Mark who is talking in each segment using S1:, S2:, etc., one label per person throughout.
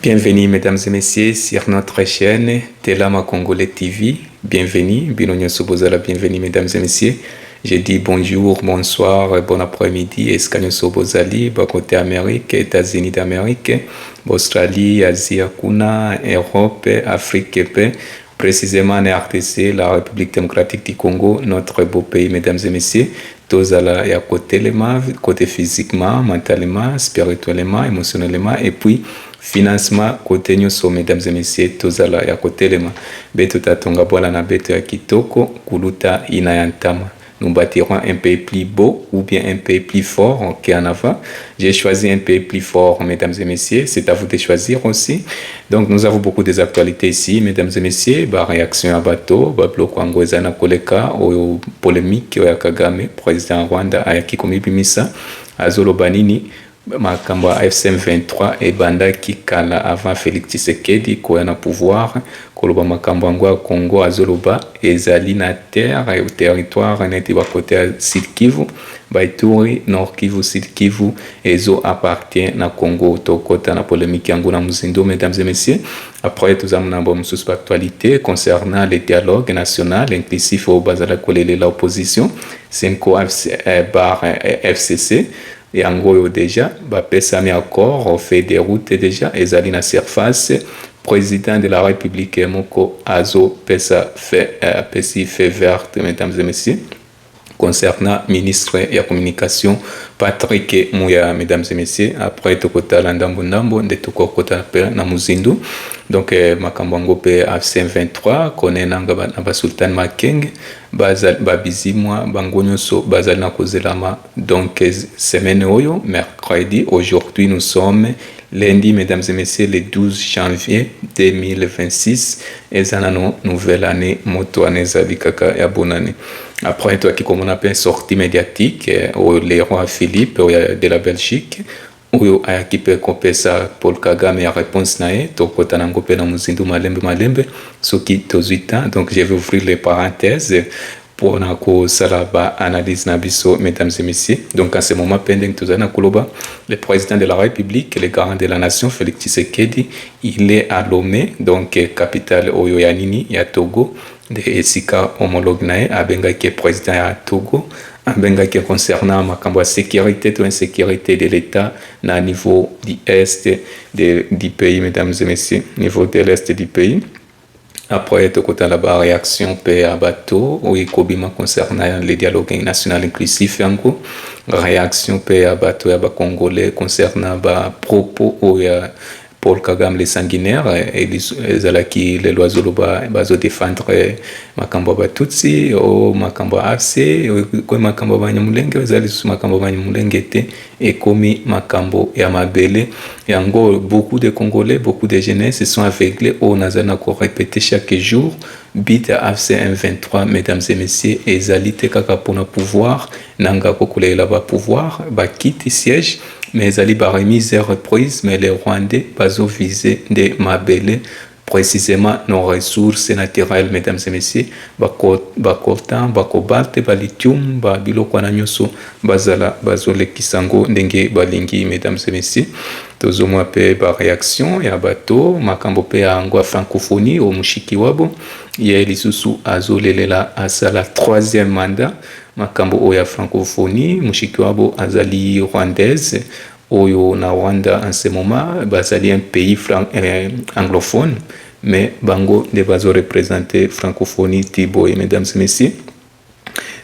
S1: Bienvenue mesdames et messieurs sur notre chaîne Telama Congolais TV. Bienvenue, Binonyo Sobozala, bienvenue mesdames et messieurs. Je dis bonjour, bonsoir, bon après-midi, Escanio Sobozali, côté Amérique, États-Unis d'Amérique, Australie, Asie, Kuna, Europe, Afrique, précisément en RDC, la République démocratique du Congo, notre beau pays mesdames et messieurs. Tozala ya côté physiquement, mentalement, spirituellement, émotionnellement et puis financement côté nyoso mesdames et messieurs tozala ya kotelema beto tatonga bwala na beto ya kitoko kuluta inayantama. Nous bâtirons un pays plus beau ou bien un pays plus fort qu'en avant. J'ai choisi un pays plus fort, mesdames et messieurs. C'est à vous de choisir aussi. Donc, nous avons beaucoup d'actualités ici, mesdames et messieurs. Réaction à bateau, bloc Angwezana Koleka, polémique, Kagame, président Rwanda, Ayaki Komibimisa, Azolo Banini, Makamba FCM 23 et Banda Kikala avant Félix Tshisekedi koya na pouvoir koloba makambo ngwa Congo azoloba ezali na terre et territoire neti ba côté Sud Kivu Baituri Nord Kivu Sud Kivu ezo appartient na Congo tokota na polémique yango na muzindo mesdames et messieurs. Après tout ça mon sous actualité concernant le dialogue national inclusif au bazala kolele l'opposition 5 bar FCC et en gros déjà bapesa mi accord fait des routes déjà ezali na surface président de la République moko azo pesa fait verte mesdames et messieurs concernant ministre de la communication Patrick Mouya mesdames et messieurs après tokota landambo de tokota na muzindu donc makambo pe AFC 23 connaît na Sultan Makeng babizimwa bangonyoso bazali na kozelama donc semaine oyo mercredi. Aujourd'hui nous sommes lundi mesdames et messieurs le 12 janvier 2026 ezana nouvelle année moto anezali kaka ya bonane. Après toi qui comme on appelle sortie médiatique le roi Philippe de la Belgique oyo ayaki pe kopesa Paul Kagame ya réponse nae tokota nango pe na muzindu malembe soki tozuita. Donc je vais ouvrir les parenthèses pour na ko salaba analyse na biso mesdames et messieurs. Donc en ce moment pendant tozana koloba le président de la République le garant de la nation Félix Tshisekedi il est à Lomé donc capitale oyo ya nini ya Togo de esika homologue nae abengaki président ya Togo abengaki concernant makambo ya sécurité to insécurité de l'État na niveau du est du pays mesdames et messieurs, niveau de l'est du pays. Après tokota la réaction pe à bateau ou ekobima concernant le dialogue national inclusif yango réaction pe à bateau ya ba congolais concernant ba propos ou ya Paul Kagame les sanguinaires et les alaki les lois zoloba bazo défendre makambo ba tutsi o makambo AFC ko makambo ba nyamulenge zali makambo ba nyamulenge te et komi makambo ya mabele yango. Beaucoup de Congolais, beaucoup de jeunes se sont aveuglés au nazana ko répéter chaque jour bit AFC M23 mesdames et messieurs ezali te kaka pona pouvoir nanga ko kolela ba pouvoir ba quitte siège mais ali ba remise et reprise mais les Rwandais bazo visé de mabele précisément nos ressources naturelles mesdames et messieurs bakoltan bakobalt lithium biloko na nyoso bazala bazole kisango ndenge balingi mesdames et messieurs. Tozomwa pe ba réaction ya bato makambo pe ya ngwa francophonie au mushiki wabo ya lisusu azolelela asala 3e mandat makambo oya francophonie mushiki wabo azali rwandaise oyo na Rwanda en ce moment bazali un pays anglophone mais bango de bazo représenter francophonie tiboy mesdames et messieurs.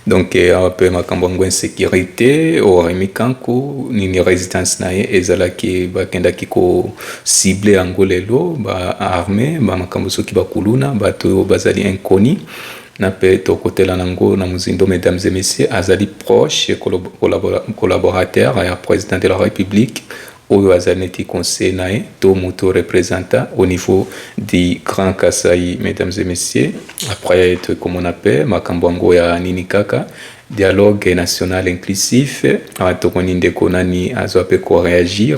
S1: Donc peu makambo ngo insécurité au remikanko ni résidence nae ezala ki bakenda kiko ciblé angolelo ba armée ba makambo soki bakuluna bato bazali inconnus na pe tokotela nango na muzindo mesdames et messieurs azali proche collaborateur ya président de la République oyo azaneti conseil nae to moto représentant au niveau du Grand Kasai mesdames et messieurs. Après comme on appelle makambo ngo ya nini kaka dialogue national inclusif atokoni ndeko nani azope ko réagir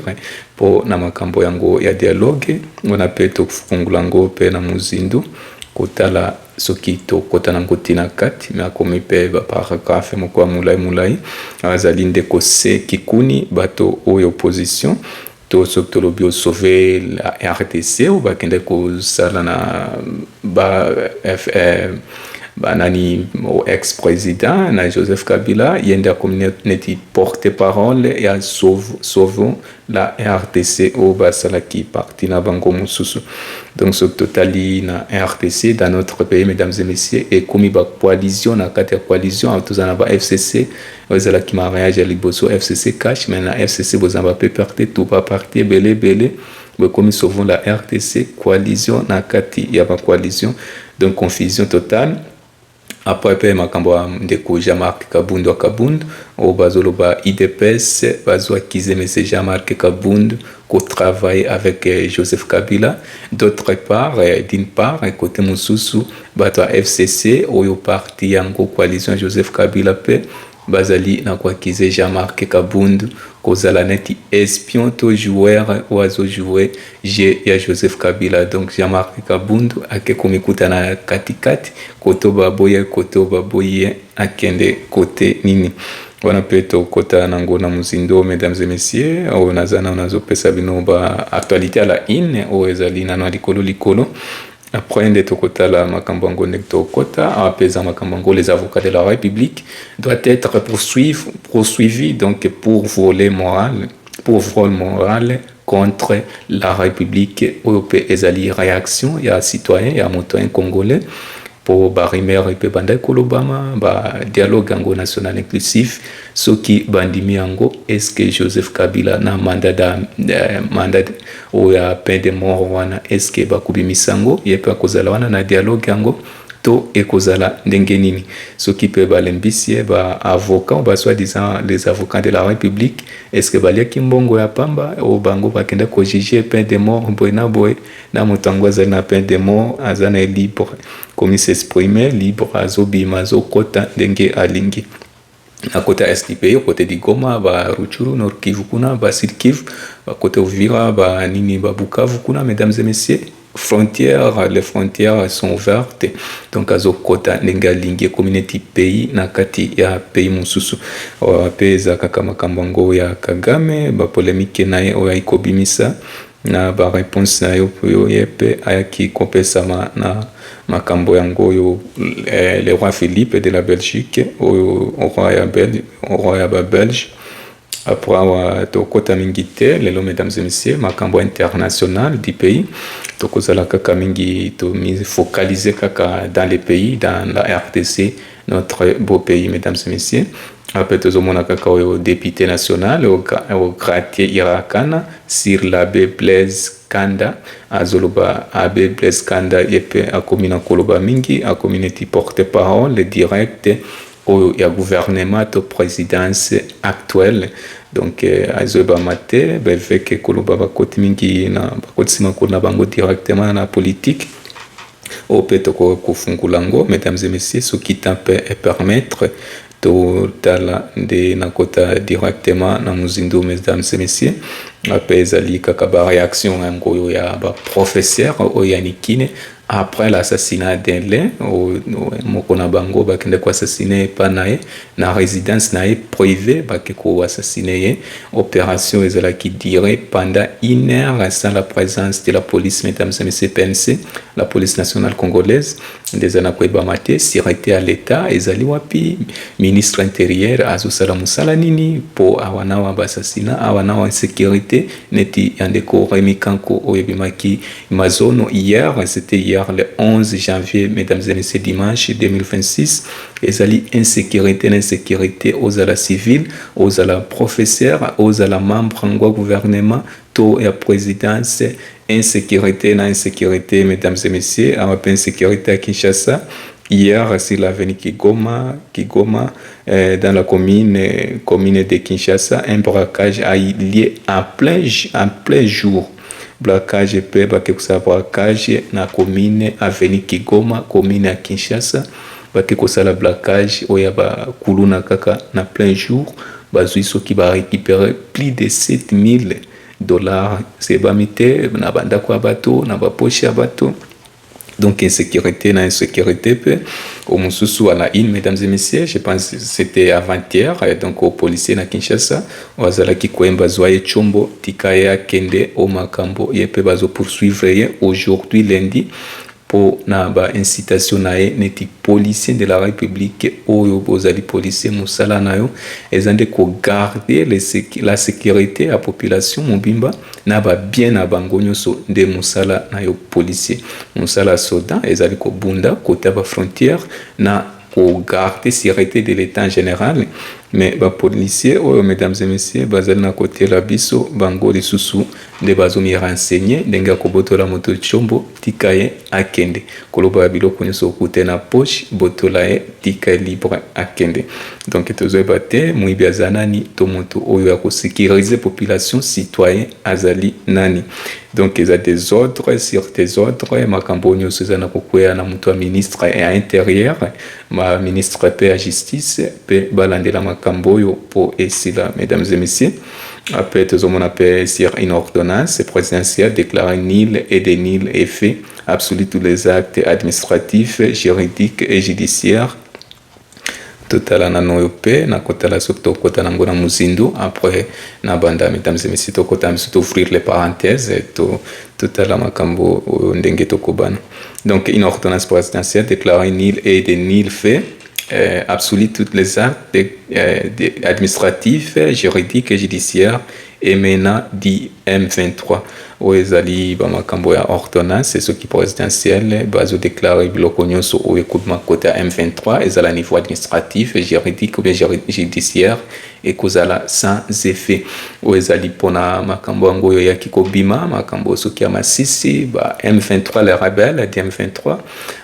S1: po na makambo yango ya dialogue on appelle to fungula ngo pe na muzindu kotala soki tokota nango tina kati me akomi pe baparagrafe moko ya mulai azali ndeko se kikuni bato oyo opposition to soki tolobi osauve la RDC oyo bakende kosala na banani ex-président na Joseph Kabila ye nde akomi neti porte-parole ya sauvons la RDC oyo basalaki parti na bango mosusu. Donc soki totali na RDC dans notre pays, mesdames et messieurs, ekomi bacoalition na kati ya coalition toza na ba FCC oyo ezalaki mariage ya liboso FCC cash, mais na FCC bozala bape parti tout ba parti ebele bokomi sauvons la RDC coalition na kati ya bacoalition, donc confusion totale. Après pe makambo ya ndeko Jean-Marc Kabundu oyo bazoloba IDPS bazoakize M. Jean-Marc Kabundu ko travaille avec Joseph Kabila. D'autre part, d'une part, côté mosusu bato FCC oyo parti yango coalition Joseph Kabila pe bazali na kwakize Jean-Marc Kabundu kozala neti espion to joueur oazo jouer jeu ya Joseph Kabila. Donc Jean-Marc Kabundu ake komikuta na katikati koto baboye akende kote nini wana pe tokota nango na muzindo. Mesdames et messieurs, oyo nazana nazopesa bino ba actualité à la in oyo ezali nano likolo. Après nde tokotala makambo yango ndenge tokota apesa makambo yango. Les avocats de la République doivent être poursuivis donc pour vol moral contre la République oyo pe ezali réaction ya citoyen ya motoyen congolais pour barimer pe banda kolobama ba dialogue yango national inclusif soki bandimi yango. Est-ce que Joseph Kabila na mandat oya peine de mort wana est-ce que bakubimisa yango ye pe akozala wana na dialogue yango to ekozala ndenge nini? Soki pe balembisi ba avocat ba soi-disant les avocats de la République est-ce que baliaki mbongo ya pamba o bango bakenda ko juger peine de mort boy na motango azali na peine de mort azana libre comme s'exprimer libre azobima azokota ndenge alingi na kota STP côté di Goma ba Ruchuru Nord Kivu kuna ba Sud Kivu ba côté Uvira ba nini ba Bukavu kuna. Mesdames et messieurs, les frontières sont ouvertes donc azokota ndenge alingi community pays na kati ya pays mosusu apeza kaka makambo yango ya Kagame ba polémique naye oyo ikobimisa na ba réponse na yo yepe ayaki kopesama na makambo yango yo le roi Philippe de la Belgique au roi ya Belge. Après tokota mingi te lelo, mesdames et messieurs, makambo international du pays tokozala kaka mingi to mise focaliser kaka dans les pays, dans la RDC, notre beau pays. Mesdames et messieurs, après tozomona kaka oyo député national au quartier Irakana sur l'abbé Blaise Kanda azoloba abbé Blaise Kanda yepe akomina koloba mingi akommunity porte-parole direct au gouvernement to présidence actuelle. Donc azoba mate beveke koloba bakoti mingi na bakoti sima kona bango directement na politique au petoko kofungulango. Mesdames et messieurs, ce qui peut permettre totala de nakota directement na muzindo. Mesdames et messieurs, apezali kaka ba réaction yango ya ba professeur oyanikine après l'assassinat d'Enlin mokona bango bakende ko assassiner panae na résidence nae privée bakende ko assassiner. Opération ezala qui dirait pendant 1 heure sans la présence de la police. Mesdames et messieurs, PNC, la police nationale congolaise des anakoeba mate sûreté à l'état ezali wapi ministre intérieur azosala musala nini po awana wa assassinat awana wa sécurité neti yandeko remikanko oyebimaki mazono hier. C'était hier le 11 janvier, mesdames et messieurs, dimanche 2026. Ezali insécurité aux ala civils, aux ala professeurs, aux ala membres en gouvernement, to ya présidence, insécurité, mesdames et messieurs, à ma insécurité à Kinshasa. Hier, sur l'avenue Kigoma, dans la commune de Kinshasa, un braquage a eu lieu en plein jour. Braquage pe bake kusaba braquage na commune avenue Kigoma, commune à Kinshasa. Bake kusala braquage oya ba kuluna kaka na plein jour. Bazui soki ba récupérer plus de $7,000. C'est bamite na banda kwa bato na ba poche ya bato. Donc insécurité na insécurité peu au mususu à la une, mesdames et messieurs, je pense que c'était avant-hier, donc au policier na Kinshasa wazala ki koemba zoye chombo tikaye akende au makambo yepe bazo poursuivre ye aujourd'hui lundi pour na ba incitation na ye neti policier de la République oyo bozali policier musala na yo ezande ko garder la sécurité à population mobimba na ba bien na bango nyonso nde musala na yo policier musala soda ezali ko bunda côté ba frontière na ko garder sécurité de l'état en général mais ba policier oyo mesdames et messieurs bazali na côté la biso bango lisusu nde bazomi renseigner ndenge ko botola moto chombo tikaye akende koloba biloko nyonso okute na poche botola ye tikaye libre akende donc tozoyeba te moyibi aza nani to moto oyo akosécuriser population citoyen azali nani donc eza des ordres sur des ordres makambo nyonso eza na kokwea na moto ya ministre ya intérieur ma ministre pe ya justice pe balandela makambo oyo po esila mesdames et messieurs après tozomona pe sur une ordonnance présidentielle déclarée nulle et de nul effet absolu tous les actes administratifs juridiques et judiciaires totala na noyo pe na kotala surtout kota nango na muzindu après na banda mesdames et messieurs to kota msu ouvrir les parenthèses to totala makambo ndenge to kobana donc une ordonnance présidentielle déclarée nulle et de nul fait absolu tous les actes administratifs juridiques et judiciaires emenant di M23 oezali ba makambo ya ordonnance ce qui présidentiel bazo déclarer biloko nyonso o ekubima côté M23 ezala niveau administratif juridique ou bien judiciaire et kozala sans effet oezali pona makambo ngo ya kikobima makambo soki ya masisi ba M23 les rebelles di M23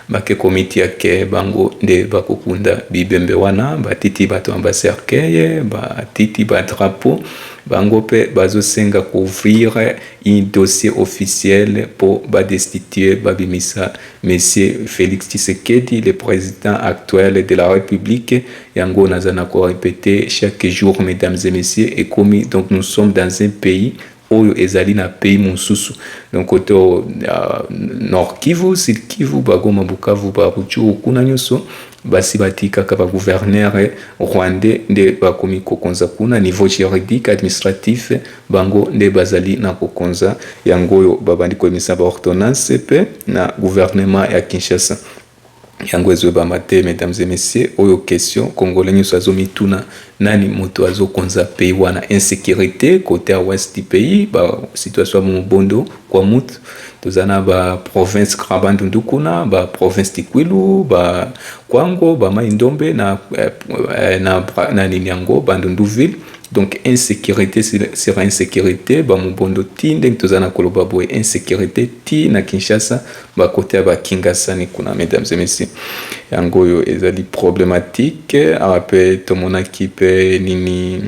S1: ba ke comité yake bango nde bakokunda bibembe wana batiti bato ambaserkeye batiti ba drapeau bango pe bazo senga couvrir un dossier officiel pour destituer babimisa monsieur Félix Tshisekedi le président actuel de la République yango nazana ko répéter chaque jour mesdames et messieurs et commis donc nous sommes dans un pays oyo ezali na pays mosusu donc auto Nord Kivu Sud Kivu Bagoma Bukavu Baruchu kuna nyonso basi batika ka ba gouverneur rwandais nde bakomi kokonza kuna niveau juridique administratif bango nde bazali na kokonza yango yo babandi ko emisa ba ordonnance pe na gouvernement ya Kinshasa yango ezweba mate mesdames et messieurs oyo question congolais nyonso azomituna nani moto azokonza pays wana insécurité côté ouest du pays ba situation mobondo kwa mutu tozana ba province Krabandundu kuna ba province Tikwilu ba Kwango ba Maindombe na Ninyango Bandunduville donc insécurité sur insécurité ba mobondo tinde tozana koloba boy insécurité ti na Kinshasa ba côté ba Kingasani kuna mesdames et messieurs yango yo ezali problématique après to mon équipe nini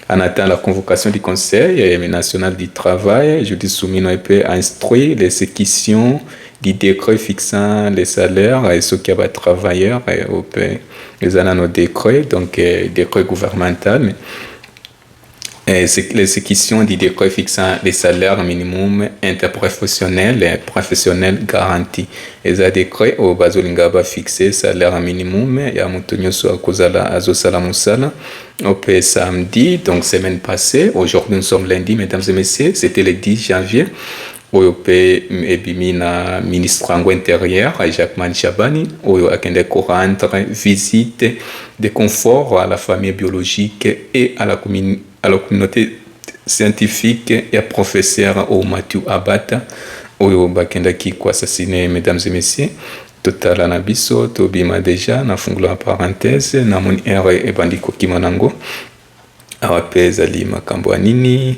S1: en attendant la convocation du Conseil national du travail jeudi soumis a instruit l'exécution du décret fixant les salaires et ceux qui avaient travailleurs les anneaux décret donc décret gouvernemental l'exécution du décret fixant les salaires minimum interprofessionnels et professionnels garantis. Les décrets au bazolinga ba fixé salaire minimum ya mutonyo so akozala azosala musala au samedi donc semaine passée aujourd'hui nous sommes lundi mesdames et messieurs c'était le 10 janvier oyo pe ebimina ministre ango intérieur Jacques Manchabani oyo akende ko rendre visite de confort à la famille biologique et à la communauté scientifique et professeur au Mathieu Abata oyo bakenda ki ko assassiner mesdames et messieurs total na biso to bima déjà na fungula en parenthèse na mon ere ebandiko kimanango awapeza li makambo nini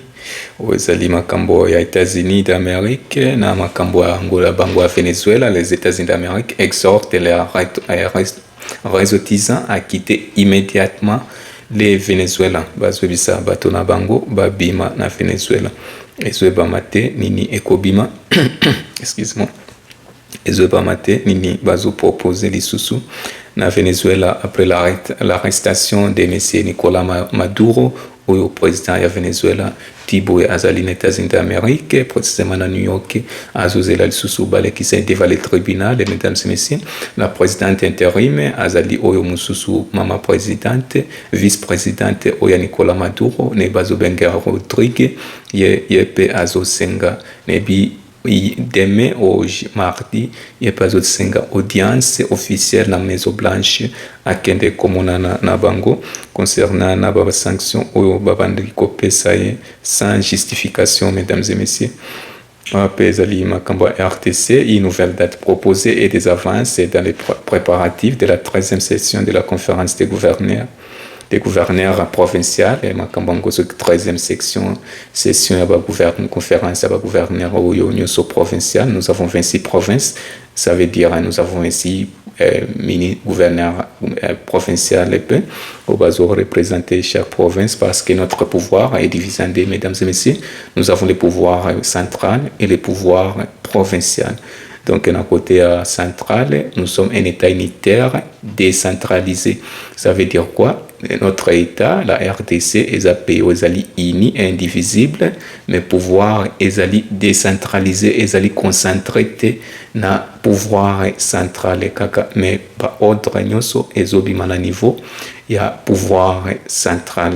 S1: ozali makambo ya États-Unis d'Amérique na makambo ya Angola bango ya Venezuela les États-Unis d'Amérique exhortent les ressortissants à quitter immédiatement les Vénézuéliens bazobisa bato na bango babima na Venezuela ezweba mate nini ekobima excuse-moi ezweba mate nini bazo proposer lisusu na Venezuela après l'arrestation de monsieur Nicolas Maduro oyo président ya Venezuela Tibo azali na États-Unis d'Amérique, précisément à New York, azozela lisusu balekisa devant le tribunal, mesdames et messieurs. La présidente intérim azali oyo mususu mama présidente, vice-présidente oya Nicolas Maduro, ne bazobenga Rodrigue, ye azosenga nebi demain au mardi, il n'y a pas de audience officielle dans la Maison Blanche à Kende Komona na Bango concernant les sanctions au Babandiko Pesaye sans justification, mesdames et messieurs. Pezali Makamba RTC, une nouvelle date proposée et des avances dans les préparatifs de la 13e session de la conférence des gouverneurs provinciaux et Makambango 13e session de conférence à gouverneur au Nyoso provincial. Nous avons 26 provinces, ça veut dire nous avons ainsi mini gouverneur provincial au bas représenter chaque province parce que notre pouvoir est divisé en deux, mesdames et messieurs. Nous avons le pouvoir central et le pouvoir provincial. Donc, d'un côté central, nous sommes un État unitaire décentralisé. Ça veut dire quoi? Notre État, la RDC, est un pays uni et indivisible, mais pouvoir est décentralisé, est concentré dans le pouvoir central. Mais par ordre, nous sommes à niveau, il y a pouvoir central.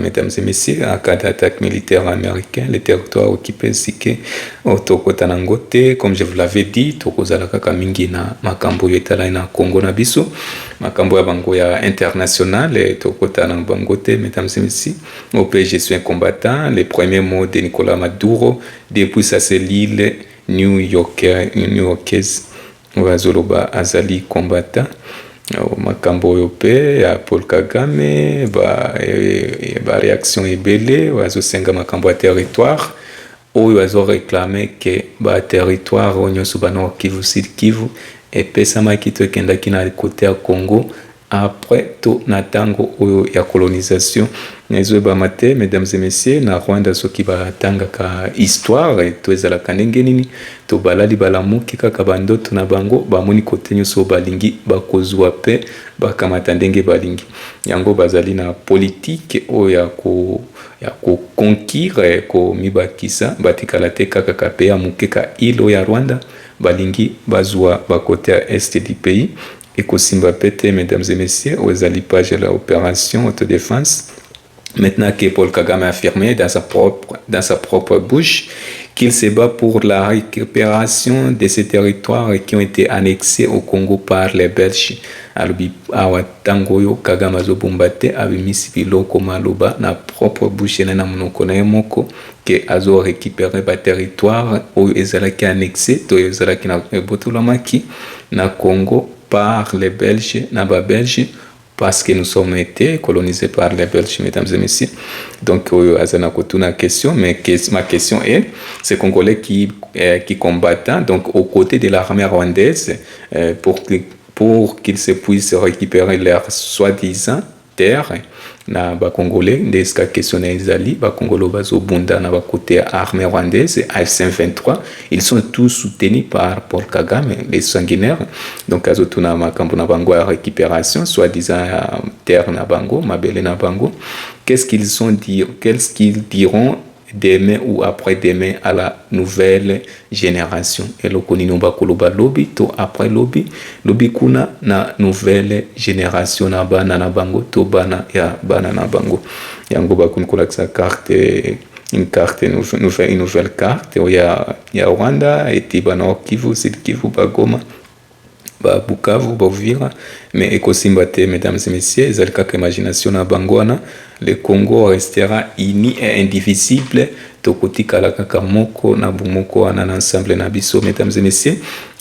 S1: Mesdames et messieurs, en cas d'attaque militaire américaine, les territoires occupés sike Tokotanangote, comme je vous l'avais dit, Tokozalaka mingi na makambo yetala na Congo na biso, makambo ya bango ya international, Tokotanangote, mesdames et messieurs. Au pays, je suis un combattant, les premiers mots de Nicolas Maduro, depuis sa cellule new-yorkaise, Wazoloba Azali combattant. Makambo oyo pe ya Paul Kagame ba réaction ebele wazosenga makambo ya territoire oyo azo réclamer que ba territoire onyoso bana Kivu Sud Kivu epesama kito ekendaki na côté ya Congo après to na tango oyo ya colonisation nezo ba mate. Mesdames et messieurs, na Rwanda soki ba tanga ka histoire to ezala kanenge nini to balali balamuki kaka bandoto na bango bamoni kote nyoso balingi bakozwa pe bakamata ndenge balingi yango bazali na politique oyo ya ko conquérir ko mibakisa batikala te kaka kape ya mukeka ilo ya Rwanda balingi bazwa bakote ya est du pays. Et Kosimba Pete, mesdames et messieurs, aux alipages de l'opération autodéfense. Maintenant que Paul Kagame a affirmé dans sa propre bouche qu'il se bat pour la récupération de ces territoires qui ont été annexés au Congo par les Belges. Alubi awatangoyo Kagame azobumbate abimisi biloko maloba na propre bouche na munoko na yemoko que azo récupérer ba territoire ou ezalaki annexé to ezalaki na botulamaki na Congo par les Belges, Naba Belges, parce que nous sommes été colonisés par les Belges, mesdames et messieurs. Donc, Azana Kotuna question, mais ma question est, ces Congolais qui combattent donc aux côtés de l'armée rwandaise pour qu'ils se puissent récupérer leur soi-disant terre, na ba Congolais, ndeska question na ezali, ba Congolais bazo bunda na ba côté armée rwandaise, AFC-M23, ils sont tous soutenus par Paul Kagame, les sanguinaires. Donc azotuna makambo na bango à récupération, soi-disant terre na bango, mabele na bango. Qu'est-ce qu'ils diront demain ou après-demain à la nouvelle génération? Et le konino bakoloba lobby to après lobby kuna na nouvelle génération na bana na bango to bana ya bana na bango yango bakun kolaksa carte une nouvelle carte ya Rwanda et bana Kivu Sud Kivu Bagoma ba Bukavu ba Uvira mais ekosimba te, mesdames et messieurs, ezalika ka imagination na bangwana. Le Congo restera uni et indivisible tokotikala kaka moko na bumoko wana na ensemble na biso, mesdames et messieurs.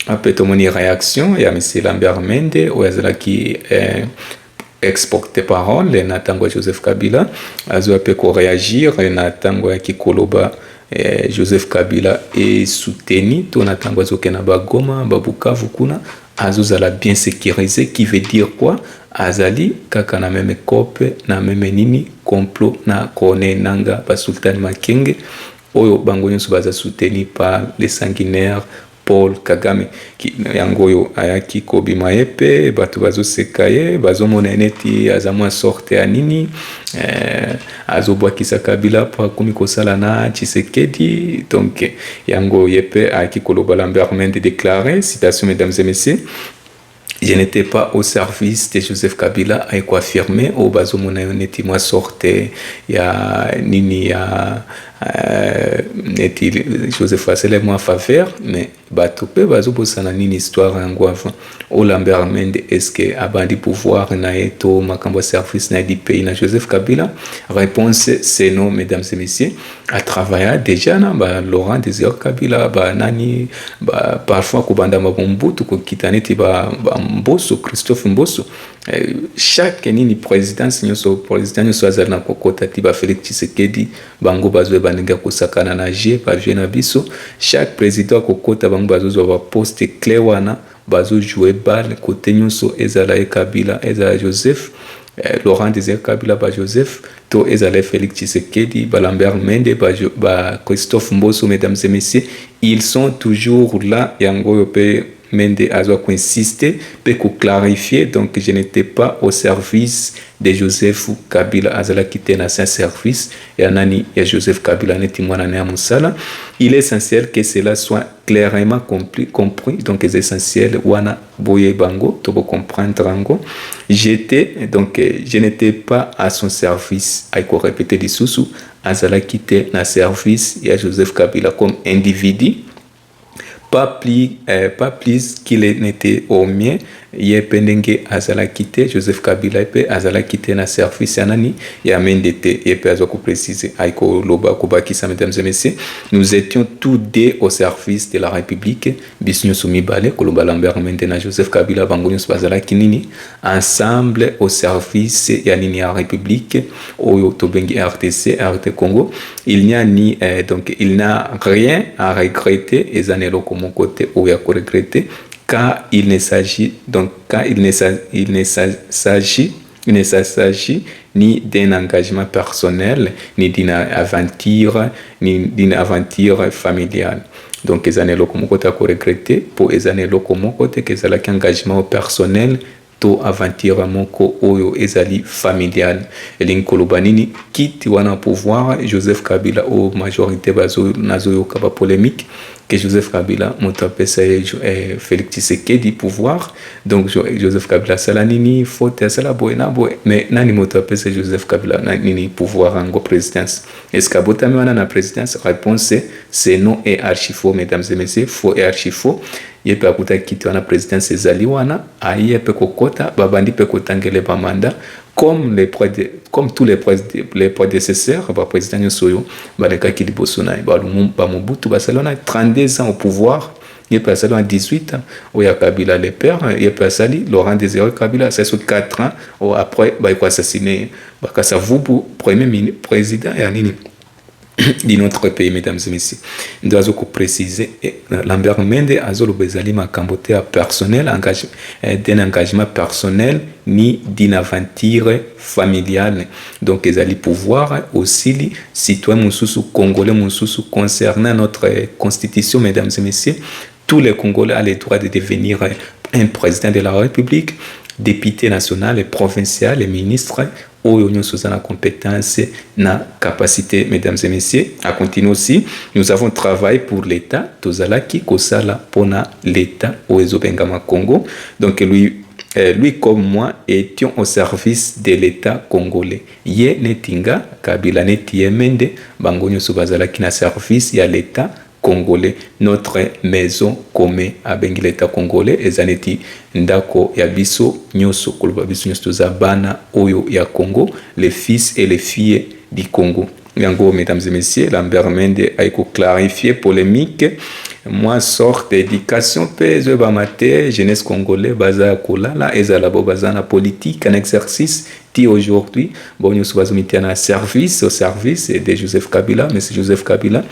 S1: Après tomoni réaction ya monsieur Lambert Mende ou ezalaki exporté parole na tango Joseph Kabila azo pe ko réagir na tango ya kikoloba Joseph Kabila est soutenu to na tango zo kena bagoma babukavu kuna azozala bien sécurisé, qui veut dire quoi? Azali kaka na meme kope na meme nini complot na kone nanga ba Sultan Makenge oyo bango nyonso baza soutenu par les sanguinaires Paul Kagame yango oyo ayaki kobima ye mpe bato bazoseka ye bazomona neti aza mwa sorte ya nini azobwakisa Kabila po akomi kosala na Tshisekedi. Donc yango ye mpe ayaki koloba Lambert Mende déclaré, citation mesdames et messieurs, je n'étais pas au service de Joseph Kabila, a affirmé au bazo mona neti moi sorte ya nini ya neti Joseph Asele moi faveur, mais bato pe bazo bosana nini histoire yango avant au Lambert Mende est-ce que abandi pouvoir na eto makambo service na di pays na Joseph Kabila? Réponse c'est non mesdames et messieurs. A travaillé déjà na ba Laurent Désiré Kabila ba nani ba parfois ko banda mabombutu ko kitaneti ba Mbosso, Christophe Mbosso. Chaque nini présidence nyoso azali na kokota ti ba Félix Tshisekedi bango bazwe banenga kosakana na je ba na biso. Chaque président kokota bango bazozwa ba poste clé wana bazo jouer balle côté nyoso ezala Kabila ezala Joseph Laurent Désiré Kabila ba Joseph to ezala Félix Tshisekedi ba Lambert Mende ba Christophe Mbosso. Mesdames et messieurs, ils sont toujours là yango yope Mende a insisté pour clarifier. Donc je n'étais pas au service de Joseph Kabila azala quitté na saint service et anani ya Joseph Kabila neti mwana na musala. Il est essentiel que cela soit clairement compris. Donc c'est essentiel wana boye bango to comprendre ango. Je n'étais pas à son service. Aiko répéter di susu azala quitté na service ya Joseph Kabila comme individu. Pas plus qu'il n'était au mien. Ye pendenge azala quitté Joseph Kabila pe azala quitté na service anani ya mendete ye pe azo ko préciser aiko loba ko bakisa. Mesdames et messieurs, nous étions tous deux au service de la République bisnyo sumi bale ko loba Lambert Mende na Joseph Kabila bangonyo bazala kinini ensemble au service ya nini ya République oyo to bengi RTC RT Congo. Il n'y a ni donc il n'a rien à regretter et zanelo comme mon côté ou ya ko regretter car il ne s'agit ni d'un engagement personnel, ni d'une aventure familiale. Donc, les années comme côté à regretter pour les années comme côté que c'est l'engagement personnel to aventure moko oyo ezali familial. Elinkolobanini quitte wana pouvoir Joseph Kabila au majorité bazo nazo yoka polémique que Joseph Kabila motapesa Félix Tshisekedi pouvoir. Donc Joseph Kabila salanini faute sala boena boy mais nani motapesa Joseph Kabila nani pouvoir en présidence. Est-ce que botami wana na présidence? Réponse c'est non et archi faux. Mesdames et messieurs, faux et archi faux. Yepe akuta kiti wana présidence ezali wana aye pe kokota babandi pe kotangele ba mandat comme tous les prédécesseurs ba président nyosoyo baleka ki liboso na ba Mobutu basalona 32 ans au pouvoir. Yepe asali 18 ans oya Kabila le père yepe asali Laurent Désiré Kabila c'est sur 4 ans après ba ko assassiné bakasa vubu premier président ya nini de notre pays. Mesdames et messieurs, nous devons préciser Lambert Mende azolo bezali makambote personnel d'un engagement personnel ni d'une aventure familiale. Donc ils allaient pouvoir aussi les citoyens mususu congolais mususu concernant notre constitution. Mesdames et messieurs, tous les Congolais ont le droit de devenir un président de la République, député national et provincial et ministre oyo nyonso za na compétence na capacité. Mesdames et messieurs, à continuer aussi, nous avons travaillé pour l'État tozalaki kosala pona l'État oyo bengama Congo. Donc lui comme moi étions au service de l'État congolais. Ye netinga Kabila neti Mende bango nyonso bazalaki na service ya l'État congolais. Notre maison commune à bengi l'État congolais ezaneti ndako ya biso nyoso koloba biso nyoso zabana oyo ya Congo, les fils et les filles du Congo. Yango, mesdames et messieurs, Lambert Mende a clarifié polémique. Moi, sorte d'éducation, pèse bamate, jeunesse congolais, baza kolala, ezalabo bazana politique, un exercice, ti aujourd'hui, bon, nous sommes au service de Joseph Kabila, mais c'est Joseph Kabila,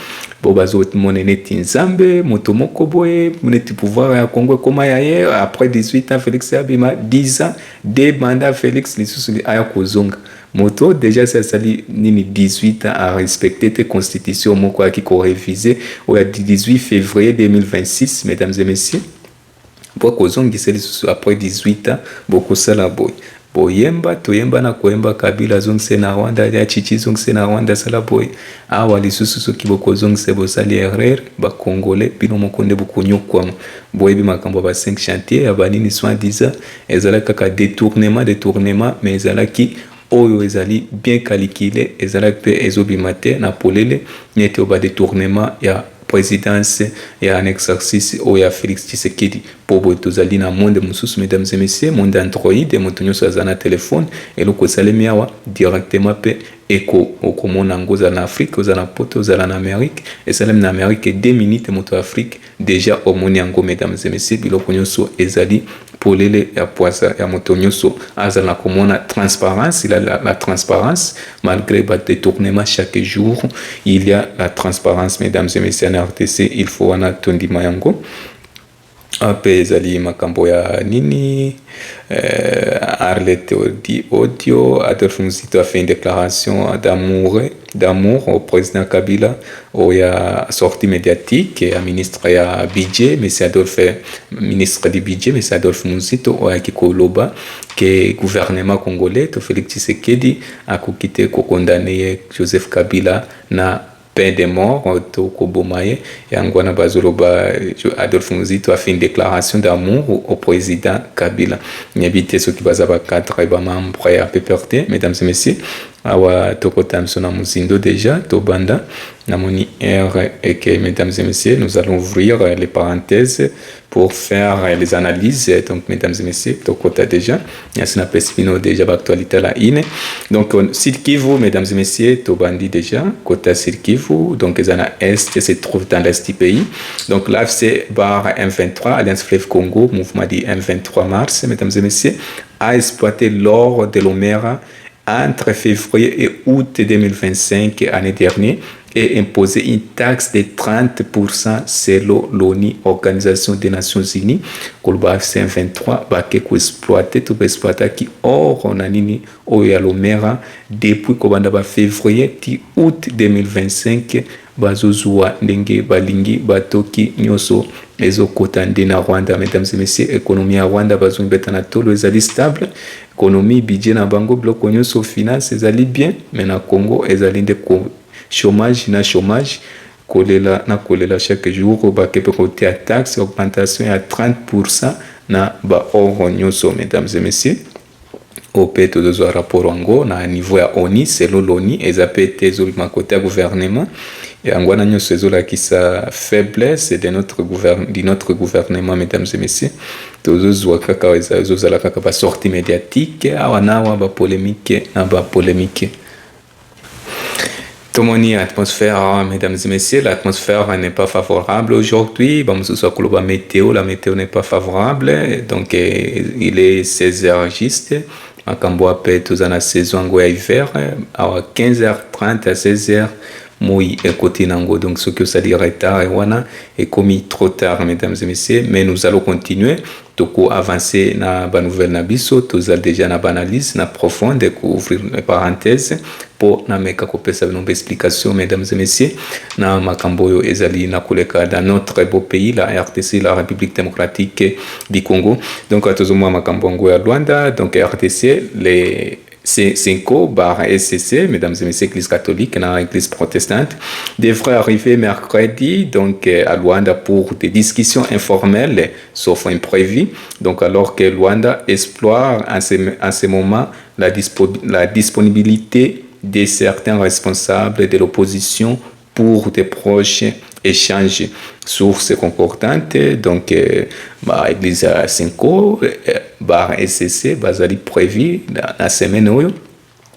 S1: bon, bazo monene tinzambe, motomoko boye, moneti pouvoir à Congo, comme ailleurs, après 18 ans, Félix Abima, 10 ans, des mandats Félix, les sous aya kozonga. moto déjà ça sali nini 18 ans à respecter tes constitutions moko qui révisé au 18 février 2026 mesdames et messieurs beaucoup zongiseli après 18 ans beaucoup ça la boy boyemba toyemba na koyemba kabila zongise na Rwanda ya chichi zongise na Rwanda sala boy awa lisusu kiboko zongise bosali erreur ba congolais bino mokonde bukunyokwa boy bi makambo ba 5 chantier abanini soit disant ezala kaka détournement mais ezala ki oyo ezali bien calculé ezala pe ezobimate na polele nyete oba détournement ya présidence et en exercice au ya Félix Tshisekedi pour tozali na monde mususu mesdames et messieurs monde Android et motonyo sa na téléphone et loko salemi awa directement pe eko okomona ngoza na Afrique ozana poto ozala na Amérique et salem na Amérique 2 minutes moto Afrique déjà omoni yango mesdames et messieurs biloko nyonso ezali polele ya poisa ya motonyo so azala komona transparence il a la transparence malgré le détournement chaque jour il y a la transparence mesdames et messieurs en RTC il faut ana tondima yango ape ezali makambo ya nini Arlette di audio Adolphe Muzito a fait une déclaration d'amour au président Kabila où il y a sortie médiatique et un ministre ya budget mais c'est Adolphe ministre du budget mais c'est Adolphe Muzito au qui koloba que gouvernement congolais to Félix Tshisekedi a quitté ko condamné Joseph Kabila na peine de mort to kobomaye yangwana bazoloba Adolphe Muzito a fait une déclaration d'amour au président Kabila nyabite ceux qui bazaba quatre ba membres ya PPRD mesdames et messieurs awa tokotam sona muzindo déjà tobanda namoni R et que mesdames et messieurs nous allons ouvrir les parenthèses pour faire les analyses donc mesdames et messieurs tokota déjà yasina pespino déjà l'actualité la ine donc Sud Kivu mesdames et messieurs tobandi déjà kota Sud Kivu donc zana est se trouve dans l'est du pays donc l'AFC bar M23 Alliance Fleuve Congo mouvement du M23 mars mesdames et messieurs a exploité l'or de l'Omera entre février et août 2025 année dernière et imposé une taxe de 30% selon l'ONU, Organisation des Nations Unies, Kolba FC23, qui exploité tout exploité qui or on a nini au Yalomera depuis février et août 2025 bazozua ndenge balingi batoki nyoso ezokota na Rwanda mesdames et messieurs économie à Rwanda bazongi betana tolo ezali stable économie budget na bango bloc nyoso finance ezali bien mais na Congo ezali nde chômage kolela chaque jour ba kepe côté à taxe augmentation à 30% na ba or nyoso mesdames et messieurs au péto de rapport ango na niveau ya ONU selon l'ONU ezapete zolima côté gouvernement et angwana nyoso ezola ki sa faiblesse de notre gouvernement mesdames et messieurs tozozwa kaka ezozala kaka ba sortie médiatique awana ba polémique na ba polémique Tomoni atmosphère, mesdames et messieurs, l'atmosphère n'est pas favorable aujourd'hui. La météo n'est pas favorable. Donc, il est 16h juste. Makambo ape tozana saison ngo ya hiver à 15h30 à 16h moi côté nango donc ce que ça dit retard et wana est commis trop tard mesdames et messieurs mais nous allons continuer toko avancer na ba nouvelle na biso tozal déjà na analyse na profonde ouvrir les parenthèses pour na meka ko pesa une explication mesdames et messieurs na makambo yo ezali na koleka dans notre beau pays la RDC la République démocratique du Congo donc atozomwa makambo ngo ya Rwanda donc RDC les C5 bar SCC, mesdames et messieurs, église catholique, et église protestante, devrait arriver mercredi, donc, à Luanda pour des discussions informelles, sauf imprévues. Donc, alors que Luanda explore en ce moment la disponibilité de certains responsables de l'opposition pour des proches échanges sources concordantes donc église 5 bar SCC bazali prévu la semaine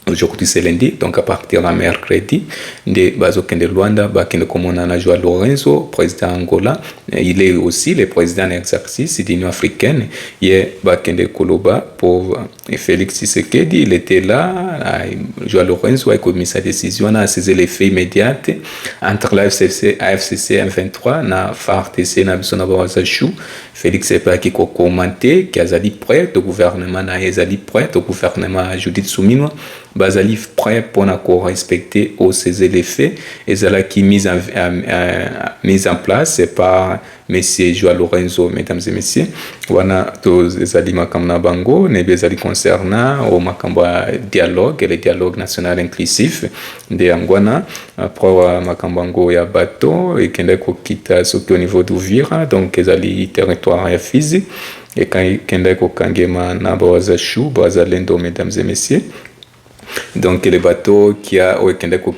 S1: aujourd'hui c'est lundi donc à partir de mercredi de bazokende Luanda bakende komona na Joao Lorenzo président Angola il est aussi le président en exercice de l'Union africaine hier bakende koloba pour Félix Tshisekedi il était là Joao Lorenzo a commis sa décision a saisi l'effet immédiat entre la AFCC M23 na FARDC na bisona bazachou Félix Tshisekedi qui commenté qui a dit prêt au gouvernement na ezali prêt au gouvernement Judith Suminwa bazali prêt pour respecter au ces les faits ezalaki mise en place par Monsieur Joao Lorenzo, mesdames et messieurs. Wana to ezali makambo na bango ne bezali concernant au makambo dialogue, le dialogue national inclusif de Angwana après makambo ngo ya bato et kende ko kita soki au niveau d'Uvira, donc ezali territoire ya Fizi et kende ko kangema na Bawazashu, Bazalendo, mesdames et messieurs. Donc le bateau qui a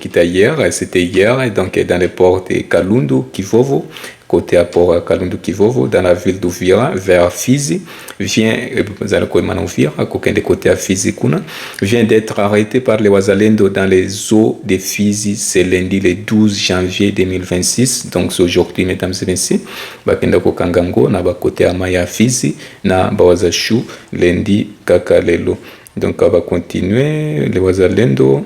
S1: quitté hier, c'était hier, donc dans le port de Kalundu Kivovo, côté à port Kalundu Kivovo, dans la ville d'Uvira, vers Fizi, vient d'être arrêté par les Wazalendo dans les eaux de Fizi, c'est lundi le 12 janvier 2026, donc c'est aujourd'hui, mesdames et messieurs, bakenda ko Kangango, na côté à Maya Fizi, na Bawazashu, lundi Kakalelo. Donc, on va continuer. Le Wazalendo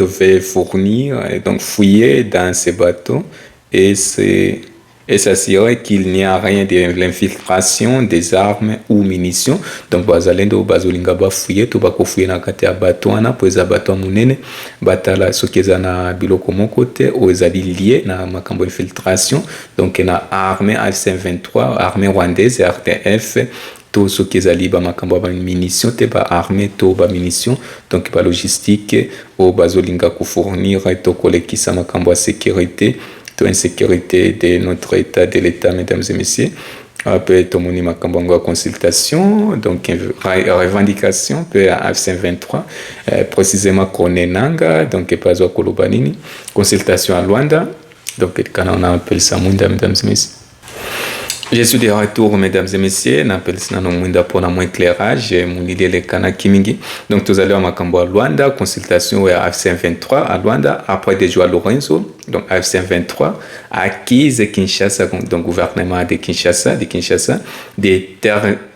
S1: veut fournir, donc fouiller dans ces bateaux et s'assurer qu'il n'y a rien de l'infiltration des armes ou munitions. Donc, Wazalendo bazolinga ba fouiller, to ba ko fouiller na kati ya bateau ana po eza bateau munene batala sokeza na biloko moko te o ezali lié na makambo infiltration. Donc, na armée AFC-M23, armée rwandaise RDF. Tout ce qui est ali ba makambo ba munitions te ba armée to ba munitions donc ba logistique au bazolinga ko fournir to kolekisa makambo sécurité to insécurité de notre état de l'état, mesdames et messieurs. Après to moni makambo ngo consultation donc revendication pe AFC-M23 précisément Konenanga donc pas kolobanini consultation à Luanda donc quand on appelle ça munda, mesdames et messieurs. Je suis de retour, mesdames et messieurs. N'appelle ça non moins pour un éclairage. Mon idée les canaux Kimingi. Donc, tous allez à Makambo à Luanda, consultation à AFC-M23 à Luanda, après de Joao Lorenzo, donc AFC-M23, acquise Kinshasa, donc gouvernement de Kinshasa, des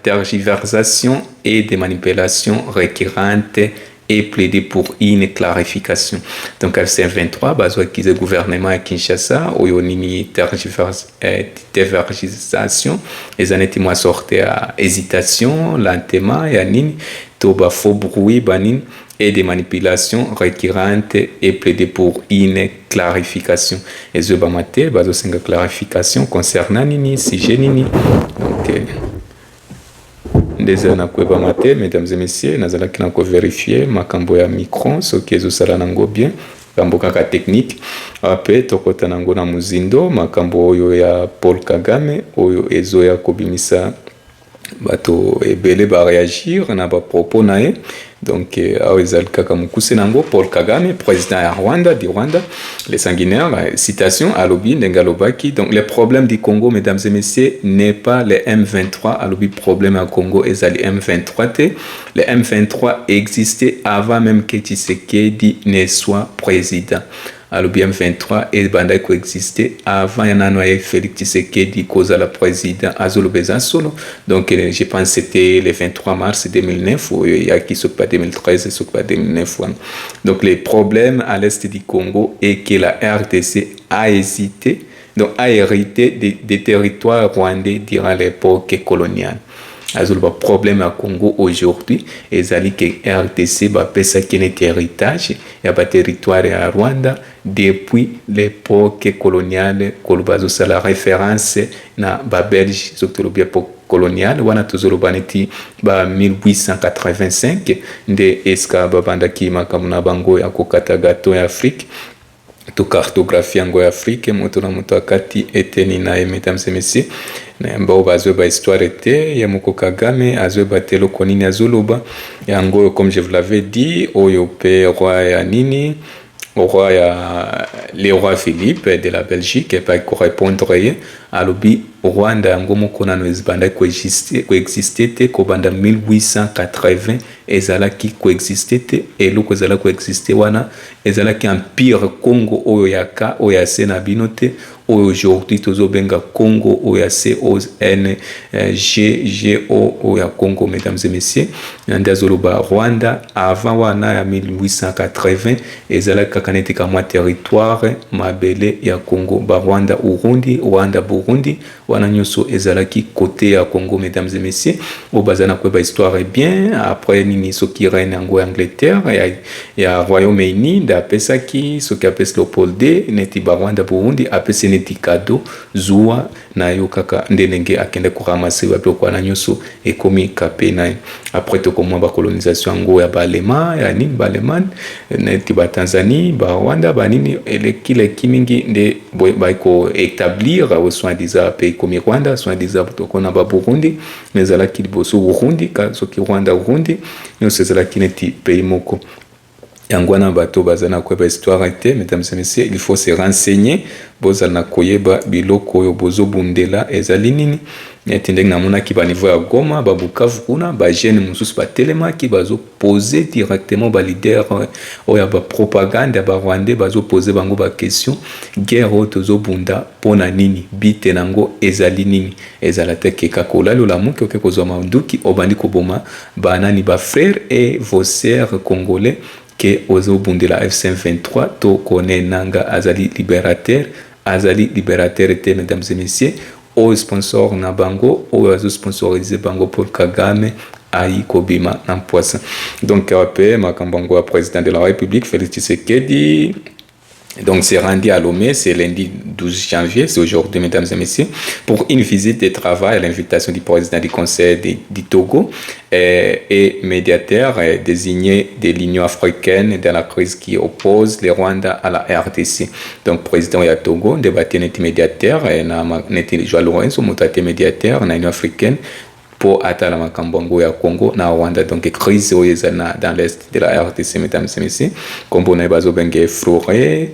S1: tergiversations et des manipulations récurrentes et plaider pour une clarification. Donc, AFC-M23, bazo qui est gouvernement à Kinshasa, où il y a tergiversation, les années qui m'ont sorti à hésitation, lentement, et à nini, toba faux bruit, banin, et des manipulations récurrentes et plaider pour une clarification. Et je vais mater, bazo une clarification concernant nini, sujet nini. Donc, des na kweba maté, mesdames et messieurs, nazala ki na ko vérifier makambo ya micro so kezo sala nango bien makambo kaka technique ape tokota nango na muzindo makambo oyo ya Paul Kagame oyo ezo ya kobimisa bato ebele ba réagir na ba propos nae donc awezal kaka mukuse nango Paul Kagame président ya Rwanda du Rwanda les sanguinaires citation alobi ndengalobaki donc le problème du Congo, mesdames et messieurs, n'est pas le M23 alobi problème au Congo ezali M23 te le M23 existait avant même que Tshisekedi ne soit président. Alors bien 23 et banda coexister avant Yananoye Félix Tshisekedi cause la président Azolo Bezasolo. Donc je pense que c'était le 23 mars 2009 ou il y a qui pas 2013 et pas 2009. Donc les problèmes à l'est du Congo est que la RDC a hésité, donc a hérité des territoires rwandais durant l'époque coloniale. Le problème à Congo aujourd'hui est que RDC va passer qui est héritage et un territoire à Rwanda depuis l'époque coloniale kolbazo ça la référence na ba Belge surtout l'époque coloniale wana tozolo baneti ba 1885 nde eska babanda ki makamuna bango ya kokata gato ya Afrique to cartographie yango ya Afrique moto na moto akati eteni na mesdames et messieurs na mbao bazwe ba histoire était ya moko Kagame azwe batelo konini azoloba yango comme je vous l'avais dit oyo pe roi ya nini au roi le roi Philippe de la Belgique et pas correspondre à l'obi Rwanda yango moko na ezbanda coexister te ko banda 1880 ezala ki coexister te et loko ezala coexister wana ezala ki empire Congo oyo yaka oyo ya sena binote aujourd'hui tozobenga Congo oya CONGO oya Congo, mesdames et messieurs. Ndazoloba Rwanda avant wana ya 1880 ezala kakaneti kama territoire mabele ya Congo, ba Rwanda Urundi, Rwanda Burundi wana nyoso ezala ki côté ya Congo, mesdames et messieurs. Obazana kwa histoire bien après nini soki reine yango Angleterre ya Royaume-Uni da pesa ki soki apes Leopold neti ba Rwanda Burundi apesi neti cadeau zuwa na yo kaka ndenenge akende ko ramasser ba biloko na nyoso ekomi kapé na après to komwa ba colonisation yango ya balema ya nini baleman neti ba Tanzanie ba Rwanda ba nini elekile kimingi nde ba ko établir au soi-disant pays comme Rwanda soi-disant to kona ba Burundi mais ala ki boso Burundi ka soki Rwanda Burundi no sezala ki neti pays moko yangwana bato bazana kwa histoire te. Mesdames et messieurs, il faut se renseigner bozana koyeba biloko yo bozo bundela ezali nini netindeng na mona ki ba niveau ya Goma ba Bukavu kuna ba jeune mususu ba telema ki bazo poser directement ba leader oya ba propagande ba Rwandais bazo poser bango ba question guerre tozo bunda pona nini bite nango ezali nini ezala te ke kakola lola muke oke kozwa manduki obandi koboma ba nani ba frères et vos sœurs congolais que ozo bundela F-23 to kone nanga azali libérateur te, mesdames et messieurs. Au sponsor na bango au azo sponsoriser bango pour Kagame ayi kobima na poisson. Donc KP makambango président de la République Félix Tshisekedi donc c'est rendu à Lomé, c'est lundi 12 janvier, c'est aujourd'hui, mesdames et messieurs, pour une visite de travail à l'invitation du président du Conseil du Togo et médiateur désigné de l'Union africaine dans la crise qui oppose le Rwanda à la RDC. Donc président du Togo, débattu net médiateur, net Joao Lourenço, motaté médiateur dans l'Union africaine pour atala makambo ya Congo na Rwanda. Donc crise oyezana dans l'est de la RDC, mesdames et messieurs, kombo na bazo benge Floré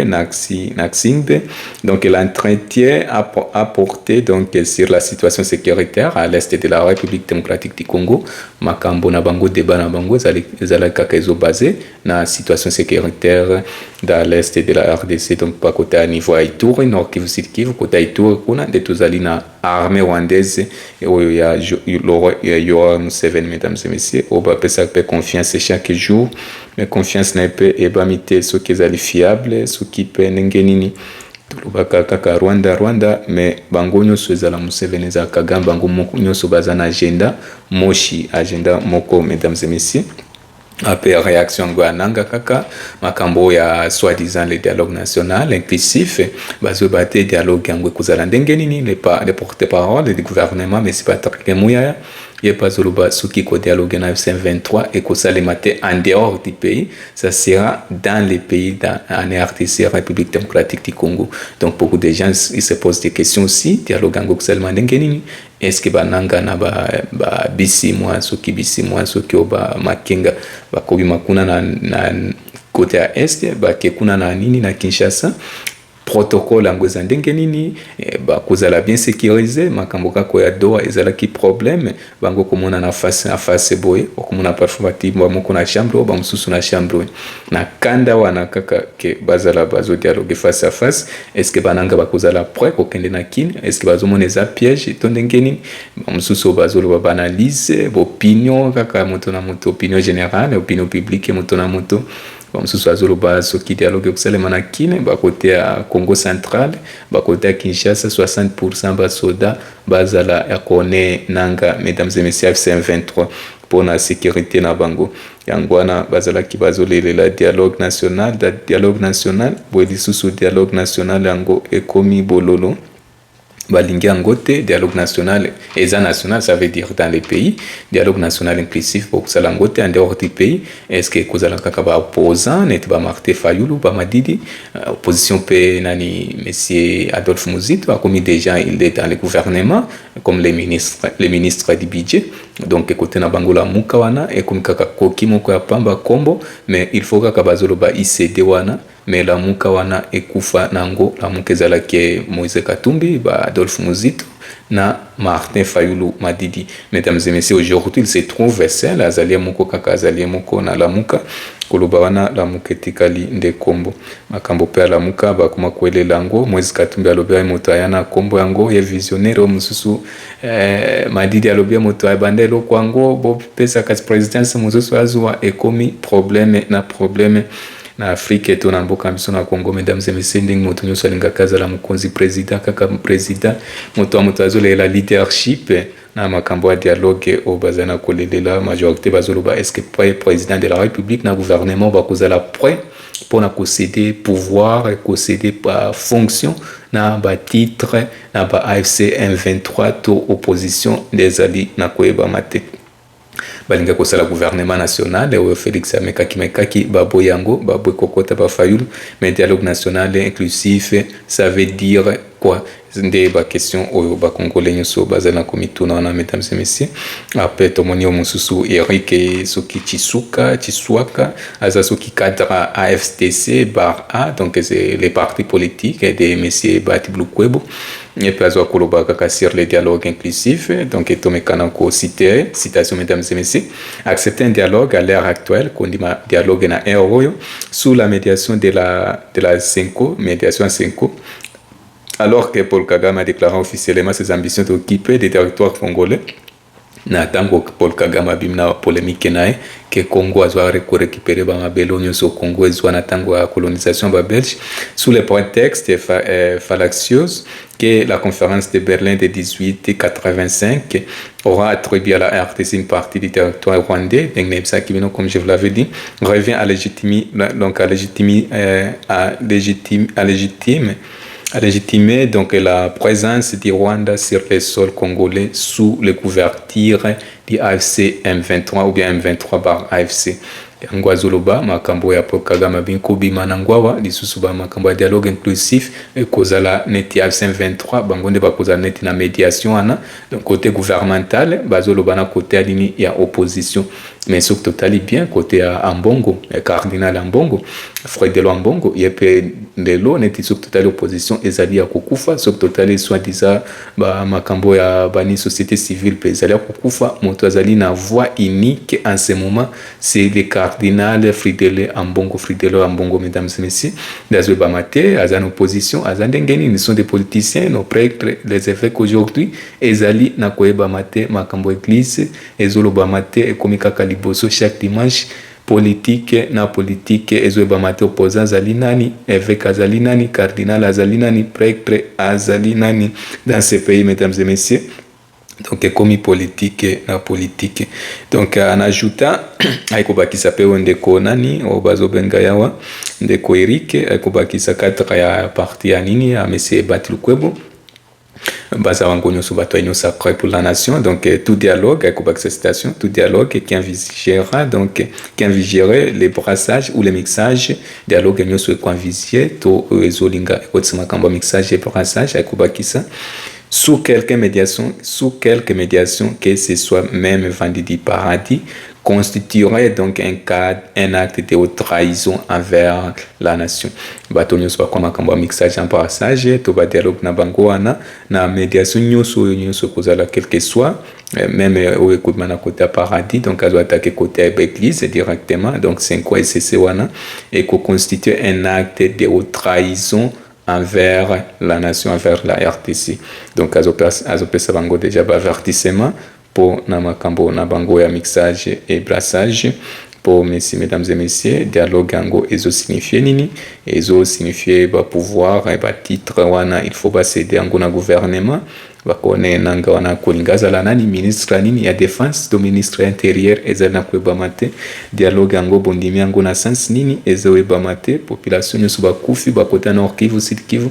S1: Naxingbe. Donc l'entretien a porté donc sur la situation sécuritaire à l'est de la République démocratique du Congo. Makambo na bango débat na bango zala kakazo basé na situation sécuritaire dans l'est de la RDC. Donc pas côté à niveau Ituri, nord Kivu, sud Kivu, côté Ituri kuna de tozali na armée rwandaise et Yoweri Museveni, mesdames et messieurs, oba pesa pe confiance chaque jour. Mais confiance n'a pas ébamité ce qui est fiable, ce qui peut n'engenini. Tulubaka kaka Rwanda, mais bango nyoso ezala Museveni za Kagame bango moko nyoso bazana agenda moshi agenda moko, mesdames et messieurs. Après réaction Guananga kaka makambo ya soi-disant le dialogue national inclusif bazo bate dialogue yango kuzala ndengenini les porte-parole du gouvernement mais c'est pas très moyen il pas zoluba suki ko dialogue na F-23 et ko salemate en dehors du pays, ça sera dans les pays en RDC, République démocratique du Congo. Donc beaucoup de gens ils se posent des questions aussi dialogue ngo seulement ndengenini est-ce que bananga na ba bisi moi suki oba makenga bakobi makuna na côté à est ba kuna na nini na Kinshasa protocole angweza ndenge nini kozala bien sécurisé makambo kako ya doa ezala ki problème bango komona na face boye okomona parfois batimba moko na chambre ba mususu na chambre na kanda wana kaka ke bazala bazo dialogue face à face. Est-ce que bananga bakozala prêt kokende na kin, est-ce que bazomona za piège to ndenge nini mususu bazolo ba analyse opinion kaka moto na moto, opinion générale, opinion publique moto na moto mususu azoloba soki dialogue kusalema na kine bakote ya Congo central bakote ya Kinshasa 60% basoda bazala yakone nanga, mesdames et messieurs, F-23 pour la sécurité na bango yangwana bazala ki bazolelela dialogue national boeli susu dialogue national yango ekomi bololo balingi angote dialogue national eza national, ça veut dire dans les pays, dialogue national inclusif pour ça langote en dehors du pays. Est-ce que kozala kaka ba opposant net ba Martin Fayulu ba Madidi opposition pe nani monsieur Adolphe Muzito a commis déjà il est dans le gouvernement comme les ministres du budget. Donc côté na bangola mukawana et comme kaka koki moko ya pamba kombo, mais il faut kaka bazolo ba ICD wana mais la muka wana ekufa nango la muka ezala ke Moïse Katumbi ba Adolphe Muzito na Martin Fayulu Madidi. Mesdames et messieurs, aujourd'hui il se trouve seul, azalia moko kaka azalia moko na lamuka koloba wana lamuka etikali nde kombo makambo pe lamuka bakoma kwelela yango Moise Katumbi alobia moto ayana kombo yango ye visionnaire mususu Madidi alobia moto ayabandelo kwango bo pesa kasi présidence mususu azwa ekomi problème na Afrique eto na mboka biso na Congo. Mesdames et messieurs, ndenge moto nyonso alinga kazala mokonzi président kaka président moto azolela leadership na makambo ya dialogue o bazana kolelela majorité bazoloba est-ce que président de la République na gouvernement bakozala prêt pour na concéder pouvoir et concéder par fonction na ba titre na ba AFC M23 to opposition des alliés na koeba mate balinga kosala gouvernement national et Félix Mekaki babo yango babo kokota ba Fayulu mais dialogue national inclusif ça veut dire quoi nde ba question oyo ba congolais nyoso bazana komituna na mesdames et messieurs après tomoni omususu Eric soki Chiswaka aza soki cadre AFTC bar A donc c'est les partis politiques de messieurs Bati Blukwebo et puis azo koloba kaka sur le dialogue inclusif donc etomekana ko citation mesdames et messieurs accepter un dialogue à l'heure actuelle kondima dialogue na euro sous la médiation de la Senko médiation Senko. Alors que Paul Kagame a déclaré officiellement ses ambitions d'occuper des territoires congolais, natango Paul Kagame a bimna polémique nae que Congo a récupéré ba mabelo nyonso Congo ezwa natango ya colonisation ba belge sous le prétexte fallacieux que la conférence de Berlin de 1885 aura attribué à la RDC une partie du territoire rwandais, comme je vous l'avais dit, revient à légitimer donc la présence du Rwanda sur le sol congolais sous le couverture du AFC M23 ou bien M23 par AFC. Ngwazoloba makambo ya Paul Kagame binko bimanangwawa lisusu ba makambo ya dialogue inclusif kozala neti AFC M23 bangonde bakozala neti na médiation ana donc côté gouvernemental bazoloba na côté alini ya opposition mais sur totali bien côté à Ambongo cardinal Ambongo Frédéric Ambongo yepe ndelo neti sur totali opposition ezali ya kokufa sur totali soi-disant ba makambo ya bani société civile pe ezali ya kokufa moto azali na voix unique en ce moment c'est le cardinal Frédéric Ambongo mesdames et messieurs dans bamate azan opposition azandengeni ils sont des politiciens nos prêtres les évêques aujourd'hui ezali na koeba mate makambo église ezolo bamate ekomika kaliboso chaque dimanche politique ezoeba mate opposant azali nani évêque azali nani cardinal azali nani prêtre azali nani dans ce pays mesdames et messieurs. Donc comme politique na politique donc en ajoutant aikobakisa pe ndeko nani obazo benga yawa ndeko Eric aikobakisa cadre ya parti ya nini ya monsieur Bati Lukwebo baza wangonyo sobato inyo sacré pour la nation donc tout dialogue aikobakisa citation tout dialogue qui envisagerait les brassages ou les mixages dialogue inyo so convisier to ezolinga ekotsima kamba mixage et brassage aikobakisa sous quelque médiation que ce soit même vendredi paradis constituerait donc un acte de haute trahison envers la nation. Bato nyonso bakoma kambo mixage en passage to ba dialogue na bango wana na médiation nyonso kozala quel que soit même au écoutement à côté paradis donc à attaquer côté église directement donc c'est quoi c'est wana et constitue un acte de haute trahison envers la nation, envers la RTC. Donc, azopesa bango déjà avertissement pour na makambo na bango ya mixage et brassage. Pour mesdames et messieurs, dialogue ango ezo signifier nini? Ezo signifier ba pouvoir et ba titre wana il faut ba céder ango na gouvernement. Bakone nanga wana kolingaza la nani ministre nini ya défense do ministre intérieur ezana kweba mate dialogue ango bondimi ango na sens nini ezo eba mate population nyoso bakufi bakota Nord Kivu Sud Kivu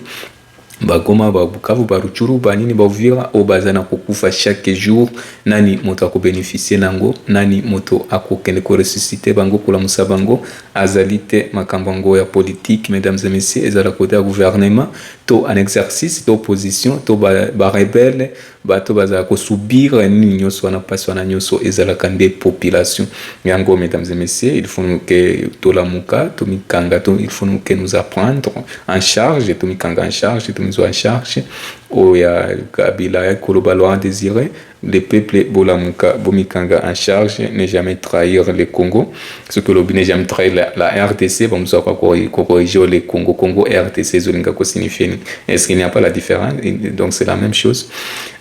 S1: Bagoma Babukavu Baruchuru banini Bavira obazana kokufa chaque jour nani moto ako bénéficier nango nani moto ako kende ko ressusciter bango kula musabango azalite makambango ya politique mesdames et messieurs ezala côté gouvernement to en exercice d'opposition to ba rebelle bato baza ko subir ni nyoso na paso na nyoso ezala kande population yango mesdames et messieurs il faut que to la muka to mikanga to il faut que nous apprendre en charge to mikanga en charge en charge oya Kabila Koloba Laurent Désiré, le peuple Bolamuka Bomikanga en charge ne jamais trahir le Congo. Ce que l'Obi ne jamais trahir la RDC, bon, nous avons corrigé le Congo. Congo RDC, Zolingako signifie. Est-ce qu'il n'y a pas la différence? Donc c'est la même chose.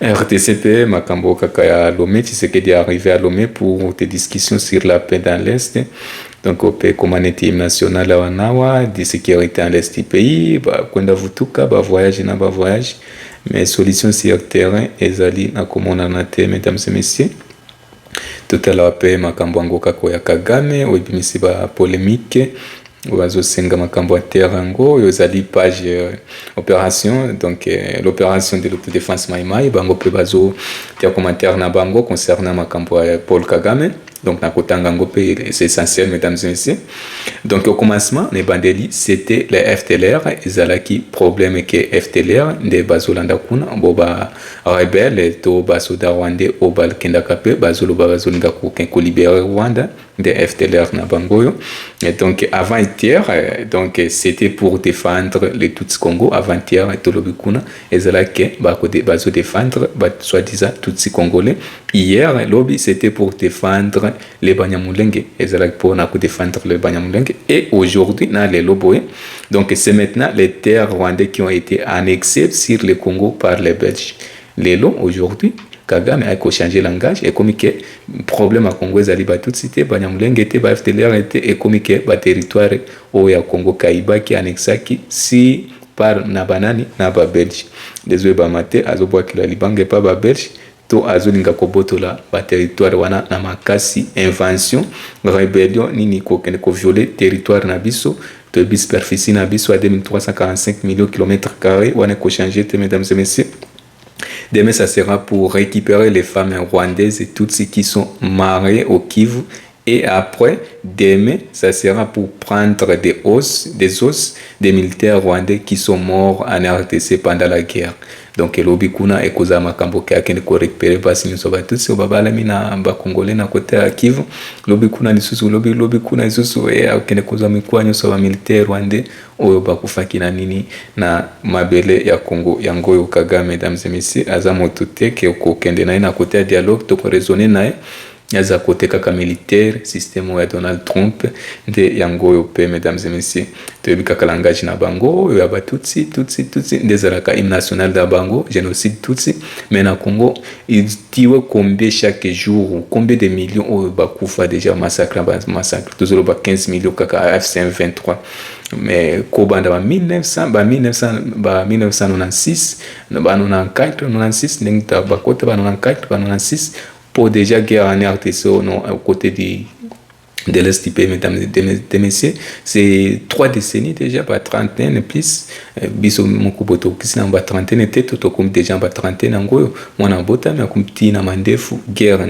S1: RTCP, Makambo Kakaya Lomé, tu sais qu'il est arrivé à Lomé pour des discussions sur la paix dans l'Est. Donc, au pays communauté nationale à Wanawa, de sécurité dans l'Est du pays, quand vous tout cas, voyage, n'a pas voyage. Mais solution sur le terrain, ezali na komona na te, mesdames et messieurs. Tout à l'heure, makambo yango kakoya Kagame, oyebimisi ba polémique, bazosenga makambo ya terre yango, ezali page opération, donc l'opération de l'autodéfense Maïmaï, bango pe bazo tia commentaire na bango concernant makambo ya Paul Kagame. Donc, c'est essentiel, mesdames et messieurs. Donc, au commencement, les bandeli, c'était les FTLR. Ils avaient qui problème que FTLR, des Bazolanda Kuna, Boba rebelle, to Basoda Rwandais, Obal Kendakape, Bazolo Bazolanga Kukenko libéré Rwanda, des FTLR Nabangoyo. Et donc, avant-hier, donc, c'était pour défendre les Tutsis Congo. Avant-hier, Tolobikuna, ils avaient qui Bazo défendre, soi-disant Tutsis Congolais. Hier, lobby, c'était pour défendre les Banyamulenge. Ils allaient pour défendre les Banyamulenge. Et aujourd'hui, dans les Loboé, donc c'est maintenant les terres rwandaises qui ont été annexées sur le Congo par les Belges. Les lots, aujourd'hui, Kagame a changé le langage et comme que problème à Congo, ils allaient tout citer, Banyamulenge était, FTLR était, et comme que le territoire où il y a Congo Kaïba qui est annexé, si par Nabanani, Naba Belge. Désolé, Bamate, Azoboa qui la Libange, pas Belge. To azolinga kobotola ba territoire wana na makasi invention rébellion nini ko kene ko violer territoire na biso to superficie na biso à 2345 millions kilomètres carrés wana ko changer, mesdames et messieurs. Demain ça sera pour récupérer les femmes rwandaises et toutes ceux qui sont mariées au Kivu. Et après, demain, ça sera pour prendre des os des militaires rwandais qui sont morts en RDC pendant la guerre. Donc, lobi kuna ekoza makambo kake ne ko récupérer basi nyo soba tutsi obabala mina ba congolais na côté ya Kivu. Lobi kuna lisusu lobi kuna lisusu akene koza mikwa nyo soba militaire rwandais oyo bakufaki na nini na mabele ya Congo yango yo Kagame, mesdames et messieurs, azamoto teke ko kende na côté ya dialogue to ko raisonner na yaza côté kaka militaire système ya Donald Trump de yango yo pe, mesdames et messieurs, to bikaka langage na bango yo ba tutsi des alaka hymne national da bango génocide tutsi. Mais na Congo il tiwe combien chaque jour, combien de millions o bakufa déjà massacre toujours ba 15 millions kaka F523. Mais kobanda ba 1996 ba 94 nengta ba kota ba 94 ba 96 pour déjà guerre en RTC aux côtés de l'Est du pays, mesdames et messieurs. C'est 3 décennies déjà, pas trentaine plus. Biso mokuboto kisi na ba trentaine était tout comme déjà ba trentaine ngoyo. Mwana bota mais comme ti na mandefu guerre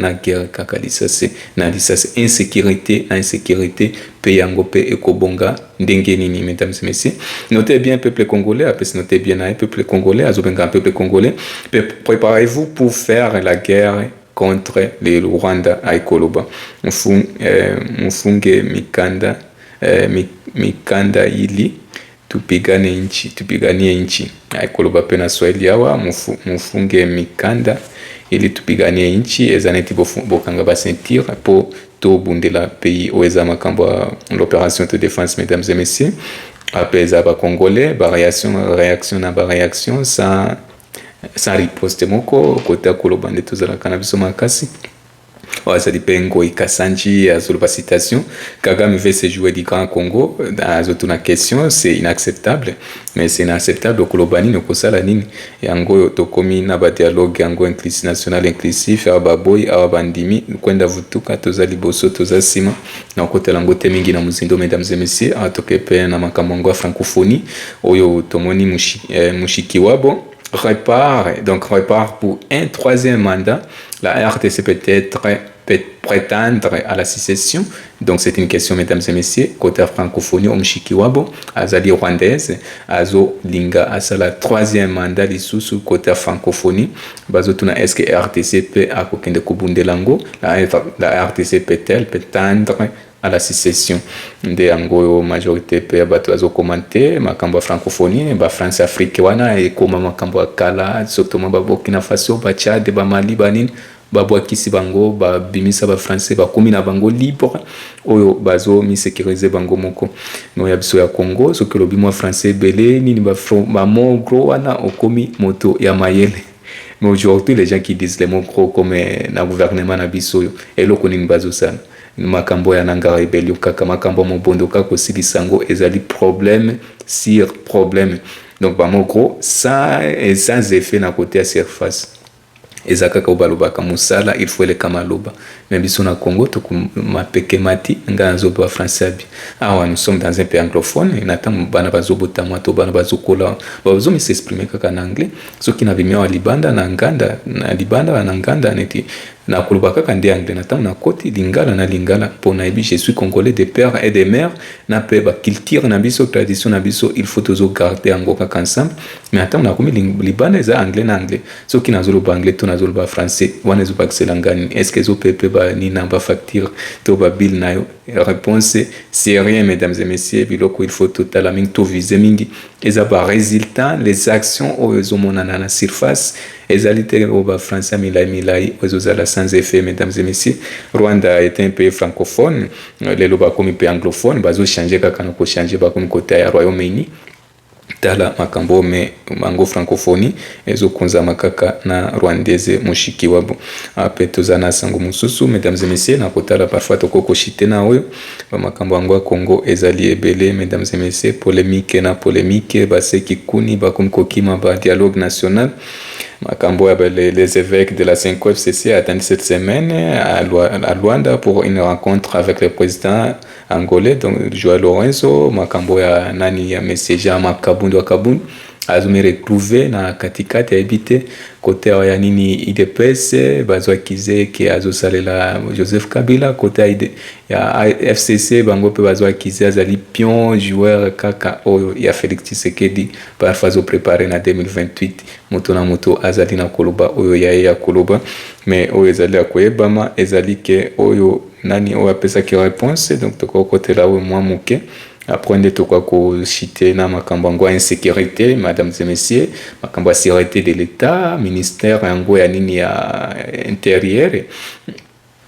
S1: kaka lisase na lisase insécurité pays yango pe ekobonga ndenge nini, mesdames et messieurs. Notez bien peuple congolais, notez bien un peuple congolais, azobenga peuple congolais. Préparez-vous pour faire la guerre contre les Rwanda à Koloba. Mfunge mikanda ili tupiganie nchi. Koloba pena Swahili yawa mfunge mikanda ili tupiganie nchi ezaneti bokanga ba sentir pour to bundela pays oeza makambo l'opération de défense, mesdames et messieurs. Après ça ba congolais ba réaction sans riposte moko côté Koloba nde tozala kana biso makasi. Ça dépend Ngoi Kassanji à la citation. Kagame veut se jouer du Grand Congo. Dans une question, c'est inacceptable. Mais c'est inacceptable. Donc, Kolobani ne kosa la nini. Et Ngo tokomi na ba dialogue Ngo inclusif national inclusif. Aba boy, aba bandimi. Kwenda vutuka toza liboso toza sima. Na kote lango temingi na muzindo, mesdames et messieurs. Atoke pe na makambo francophonie. Oyo tomoni mushikiwabo. Repart pour un 3e mandat. La RTC peut prétendre à la sécession. Donc c'est une question, mesdames et messieurs, côté francophonie, Omshikiwabo, Azali rwandaise, Azo Linga, Asala 3e mandat sous côté francophonie. Bazotuna est-ce que RTC peut à Kokende Kubundelango, la RTC peut-elle prétendre à la sécession nde yango majorité pe bato bazo commenter makambo ya francophonie ba France Afrique wana ekoma makambo ya kala surtout ba Burkina Faso ba Tchad ba Mali banini babwakisi bango babimisa ba français bakomi na bango libre oyo bazo mi sécuriser bango moko no ya biso ya Congo soki lobi mwa français belé nini ba mot gros wana okomi moto ya mayele. Mais aujourd'hui les gens qui disent les mots gros comme na gouvernement na biso eloko nini bazo sana makambo ya nanga rebellion kaka makambo mobondo kaka kosilisa yango ezali problème sur problème donc ba mot gros ça et sans effet na côté à surface ezakaka obalobaka musala il faut le kamaloba mais biso na Congo to mapeke mati nganzo ba français bi awa nous sommes dans un pays anglophone et natam bana bazobota mwato bana bazokola bazo mi s'exprimer kaka en anglais soki na bimia wa libanda na nganda na libanda na nganda neti na kuluba kaka ndi anglais natam na koti lingala pona ebi je suis congolais de père et de mère na pe ba culture na biso tradition na biso il faut toujours garder ango kaka ensemble mais natam na komi libanda za anglais na anglais soki na zolo ba anglais to na zolo ba français wana zo ba excellent est-ce que zo pepe ba ni na ba facture to ba bill na yo réponse c'est rien mesdames et messieurs biloko il faut total aming to viser mingi eza ba résultat les actions au zomonana na surface ezalité au ba français milai aux sans effet mesdames et messieurs Rwanda est un pays francophone les loba comme pays anglophone bazo changer kaka na ko changer ba comme côté ya Royaume-Uni tala makambo me mango francophonie ezo konza makaka na rwandaise mushiki wabo apeto zana sango mususu mesdames et messieurs na kotala parfois toko shite na oyo ba makambo ango Congo ezali ebele mesdames et messieurs polémique na polémique baseki kuni ba kokima ba dialogue national makambo ya les évêques de la 5e FCC attendent cette semaine à Luanda pour une rencontre avec le président angolais donc Joao Lourenço makambo ya nani ya message Makabundu Kabundu azumi retrouver na katikati ya habité côté ya nini IDPS bazwa kize ke azosalela Joseph Kabila côté ya FCC bango pe bazwa kize azali pion joueur kaka oyo ya Félix Tshisekedi parfois zo préparer na 2028 moto na moto azali na koloba oyo ya koloba mais oyo ezali akoyebama ezali ke oyo nani oyo apesa ki réponse donc toko côté là oyo mwa muke après nde tokwa ko citer na makambo ngo insécurité mesdames et messieurs makambo sécurité de l'état ministère yango ya nini ya intérieur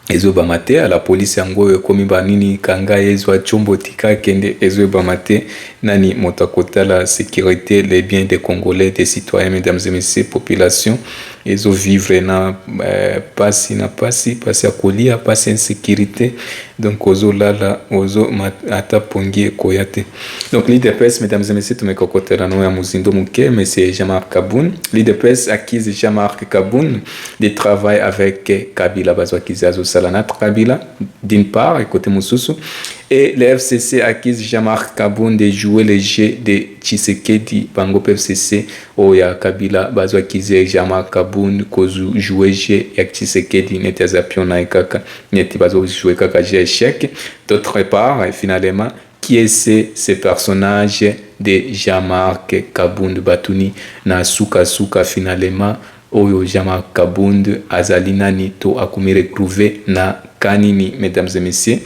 S1: ezo bamate à la police yango komi banini kanga ezo chombo tika kende ezo bamate nani motakota la sécurité les biens des Congolais des citoyens mesdames et messieurs population ezo vivre na pasi à kolia pasi insécurité donc ozo lala ozo ata pongi koyate donc l'IDPS mesdames et messieurs tumekokotela no ya muzindo muke monsieur Jean-Marc Kaboun l'IDPS accuse Jean-Marc Kaboun de travail avec Kabila bazwa kizazo Salanat Kabila d'une part et côté mususu et le FCC accuse Jean-Marc Kaboun de jouer le jeu de Tshisekedi bango FCC oya Kabila bazwa kize Jean-Marc Kaboun kozu jouer jeu ya Tshisekedi netaza piona kaka neti bazo jouer kaka jeu échec d'autre part et finalement qui est ce personnage de Jean-Marc Kaboun Batuni na suka finalement oyo Jean-Marc Kaboun azali nani to akumi retrouver na kanini mesdames et messieurs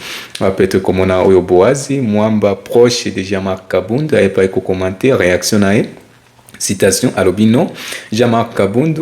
S1: peut-être comme on a oyo Boazi mwamba proche de Jean-Marc Kaboun a pas commenter réaction nae citation alobino Jean-Marc Kaboun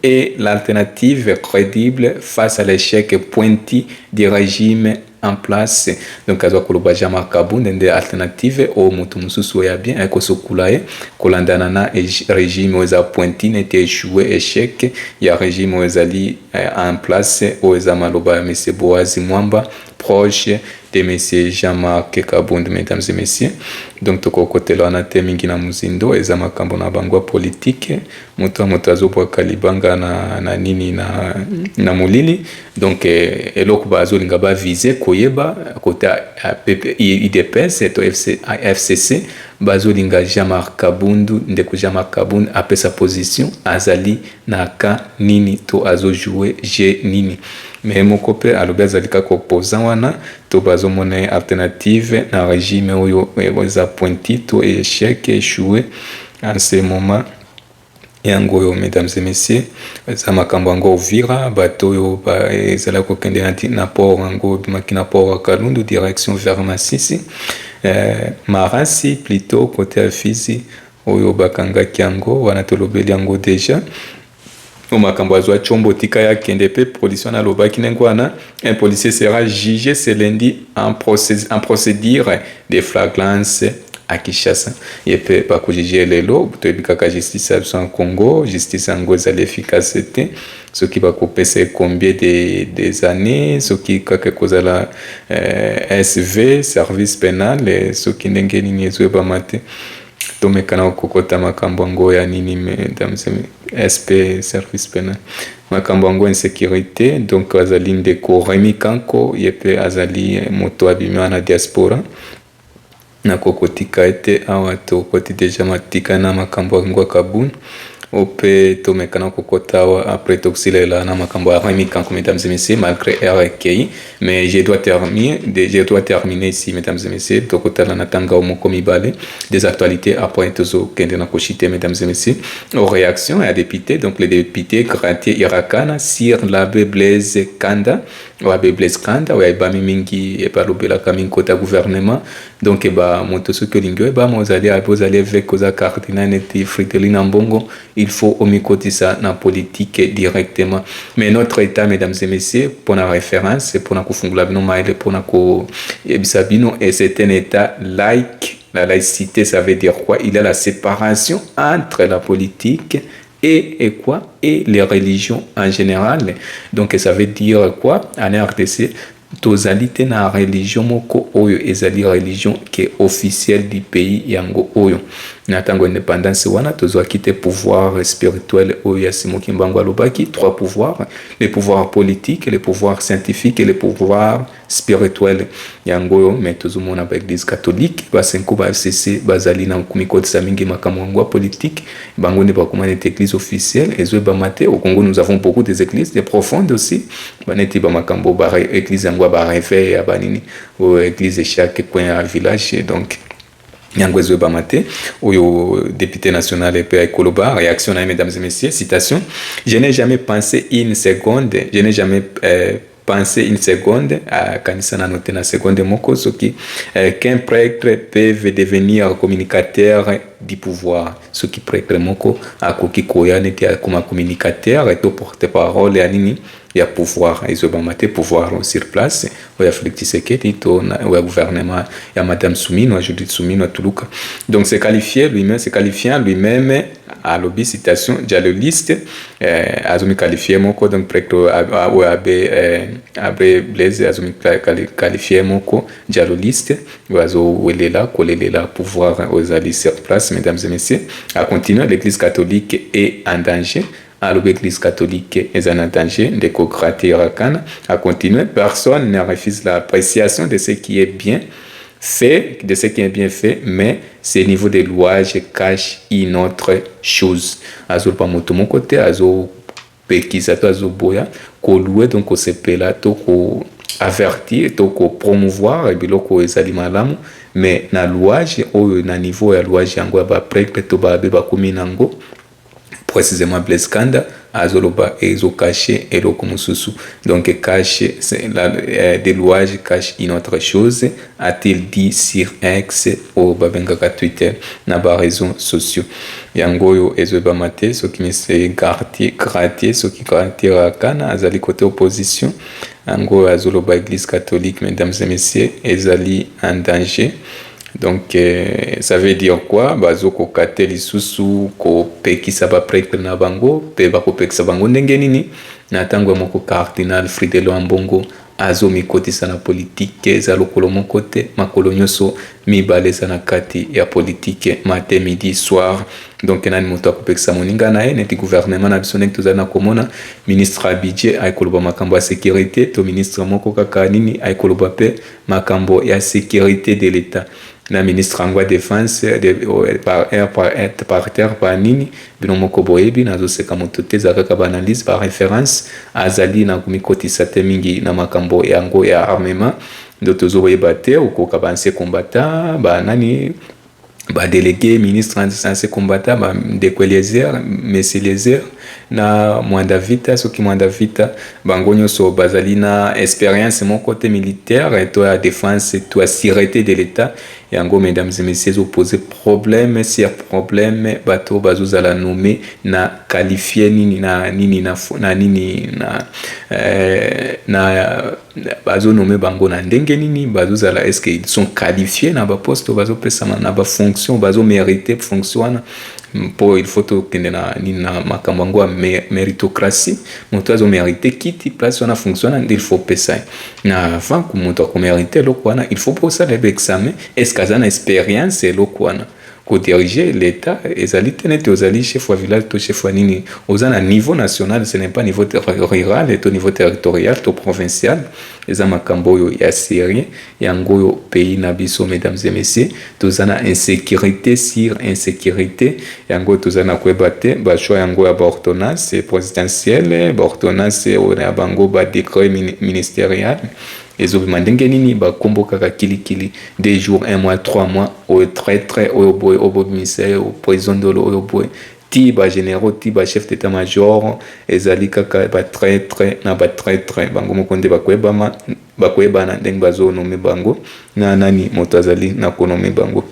S1: est l'alternative crédible face à l'échec pointu du régime en place donc azwa koloba Jean-Marc Kaboun ndende alternative au mutu mususu ya bien eko sokulaye kolandana na régime oza pointi n'était échoué échec ya régime ozali en place oza maloba ya monsieur Boazi Mwamba proche de monsieur Jean-Marc Kaboun mesdames et messieurs donc toko côté là na temingi na muzindo eza makambo na bangwa politique moto azobwa kalibanga na nini na molili donc eloko bazolinga ba viser koyeba côté IDPS et FCC bazolinga Jean-Marc Kabundu ndeko Jean-Marc Kaboun après sa position azali na ka nini to azo jouer je nini mais moko pe alobi azalika ko opposant wana to bazomona alternative na régime oyo eza pointi to échec échoué en ce moment yango oyo mesdames et messieurs eza makambo yango Uvira bato oyo ezala kokende na port yango bimaki na port ya Kalundu direction vers Masisi Marasi plutôt côté ya Fizi oyo bakangaki yango wana tolobeli yango déjà makambo azwa chombo tika ya kende pe policier na lobaki nengo wana un policier sera jugé ce lundi en procédure de flagrance à Kinshasa yepe bakujije lelo toyebikaka justice ya Congo justice yango ezali efficacité soki bakopesa combien des années soki kaka kozala SV service pénal soki ndenge nini ezwebama te tomekana kokota makambo yango ya nini mesdames SP service pénal makambo yango insécurité donc azali ndeko Remy Kanko yepe azali moto abima na diaspora na kokotika ete awa tokoti deja matika na makambo yango Kabun ope tomekana kokota awa après toxilela na makambo ya Remy Kanko mesdames et messieurs malgré RKI mais je dois terminer ici mesdames et messieurs tokotala na tanga omoko mibale des actualités après tozo kende na kochite mesdames et messieurs aux réactions à député donc les députés Gratier Irakana sur l'abbé Blaise Kanda l'abbé Blaise Kanda ouais ba mingi et pas lobela kamin kota gouvernement donc ba moto soki olingi ba mozali avec koza cardinal neti Fridolin Ambongo il faut omikotisa na politique directement mais notre état mesdames et messieurs pour la référence pour na kufungula bino maile pour na ko yebisa bino et c'est un état laïque. La laïcité ça veut dire quoi? Il y a la séparation entre la politique et quoi? Et les religions en général. Donc ça veut dire quoi? En RDC tozali na religion moko oyo ezali religion qui est officielle du pays yango oyo na tango indépendance wana tozwaki te pouvoir spirituel oyo ya Simoki Mbango alobaki trois pouvoirs les pouvoirs politiques les pouvoirs scientifiques et les pouvoirs spirituels yango oyo mais tozomona ba église catholique basenko ba FCC bazali na kumikotisa mingi makambo yango politique bango ne bakoma net église officielle ezwe ba mate au Congo nous avons beaucoup des églises des profondes aussi baneti ba makambo ba église yango ba réveil ya banini ou église chaque coin à village donc yango ezwe ba mate oyo député national et pe Koloba réaction na mesdames et messieurs citation je n'ai jamais pensé une seconde penser une seconde à kanisa na noter na seconde moko soki qu'un prêtre peut devenir communicateur du pouvoir soki prêtre moko akoki koya neti comme communicateur et porte-parole ya nini ya pouvoir ezobamate pouvoir sur place oya Félix Tshisekedi to oya gouvernement ya madame Soumino Judith Soumino Tuluka donc c'est qualifiant lui-même à lobby citation dialogiste azomi qualifié moko donc prêtre abe Blaise azomi qualifié moko dialogiste oazo welela kolelela pouvoir ozali sur place mesdames et messieurs à continuer l'église catholique est en danger à l'église catholique est en danger de Gratier Irakana à continuer personne ne refuse l'appréciation de ce qui est bien fait mais ce niveau de louage cache une autre chose azo pa moto mon côté azo pekisa to azo boya ko louer donc ko sepela to ko avertir to ko promouvoir biloko ezali malamu mais na louage oyo na niveau ya louage yango ba prêtre to ba be ba kominango précisément Blaise Kanda azoloba ezo caché eloko mususu donc caché des louages cache une autre chose a-t-il dit sur X ou babengaka Twitter na ba réseaux sociaux yango yo ezo ba mate so qui se Gratier so qui Gratier Irakana azali côté opposition yango azoloba église catholique mesdames et messieurs ezali en danger. Donc ça veut dire quoi bazo ko kateli susu ko pekisa ba prêtre na bango pe ba ko pekisa bango ndenge nini na tango moko cardinal Fridolin Ambongo azo mikotisa na politique za lokolo moko te makolo nyoso mibale za na kati ya politique matin midi soir donc nani moto akopekisa moninga na neti gouvernement na biso nek tozana komona ministre a budget ay koloba makambo ya sécurité to ministre moko kaka nini ay koloba pe makambo ya sécurité de l'état na ministre angwa défense par terre par nini bino moko boyebi nazo seka moto te za kaka analyse par référence azali na kumikotisa te mingi na makambo yango ya armement ndo tozo boyeba te ukoka banse combattant ba nani délégué ministre censé combattre ndeko Eliezer monsieur Eliezer na mwanda vita soki mwanda vita bango nyonso bazali na expérience mon côté militaire et toi défense et toi sûreté de l'état yango mesdames et messieurs opposé problème sur problème bato bazozala nommé na qualifié nini na bazo nommé bango na ndenge nini bazozala est-ce qu'ils sont qualifiés na ba poste bazo pesama na ba fonction bazo mériter fonction wana po il faut tokende na makambo yango ya méritocratie moto azo mériter kiti place wana fonction wana il faut pesa na avant que moto akomérite eloko wana il faut posala examen est-ce que aza na expérience eloko wana diriger l'État ezali tenete ozali chef wa village to chef wa nini oza na niveau national ce n'est pas niveau rural et au niveau territorial to provincial eza makambo oyo ya sérieux yango oyo pays na biso mesdames et messieurs toza na insécurité sur insécurité yango toza na koyeba te choix yango ya ordonnance présidentielle ordonnance ya bango décret ministériel ezobima ndenge nini bakombo kaka kilikili 2 jours 1 mois 3 mois oyo très oyo boy obo ministère au président ndolo oyo boy ti ba généraux ti ba chef d'état-major ezali kaka ba très na ba très bango mokonde bakoyebana ndenge bazonome bango na nani moto azali na konome bango.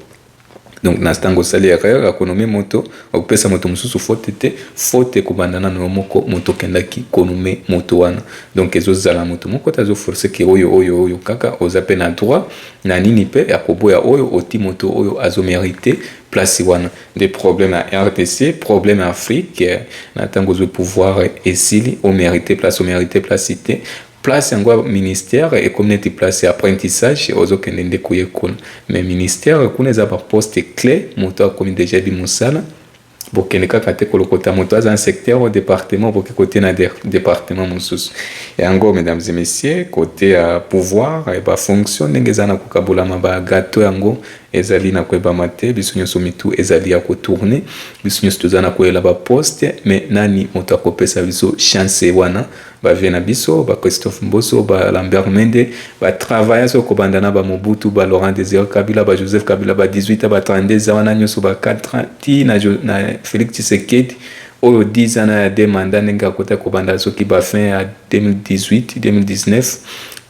S1: Donc na stango sali erreur akonome moto okupesa moto mususu faute kubandana no moko moto kendaki konome moto wana donc ezozala moto moko tazo forcer ke oyo kaka ozape na droit na nini pe akoboya oyo oti moto oyo azo mériter place wana des problèmes à RDC problème à Afrique na tango zo pouvoir esili o mériter place cité place yango ministère et communauté place apprentissage ozokende nde kuyekuna mais ministère kuna eza ba poste clé moto akomi déjà di mosala bokende kaka te kolokota moto aza un secteur au département boke côté na département mosusu yango mesdames et messieurs côté à pouvoir et ba fonction ndenge eza na kokabulama ba gâteau yango ezali na koyebama te biso nyonso mitu ezali ya kotourne biso nyonso toza na koyela ba poste mais nani moto akopesa biso chance wana bavie na biso ba Christophe Mboso ba Lambert Mende ba travailler so kobandana ba Mobutu ba Laurent Désiré Kabila ba Joseph Kabila ba 18 ba 32 wana nyonso ba 4 ti na Félix Tshisekedi oyo 10 ans ya demanda nenga kota kobanda soki ba fin ya 2018 2019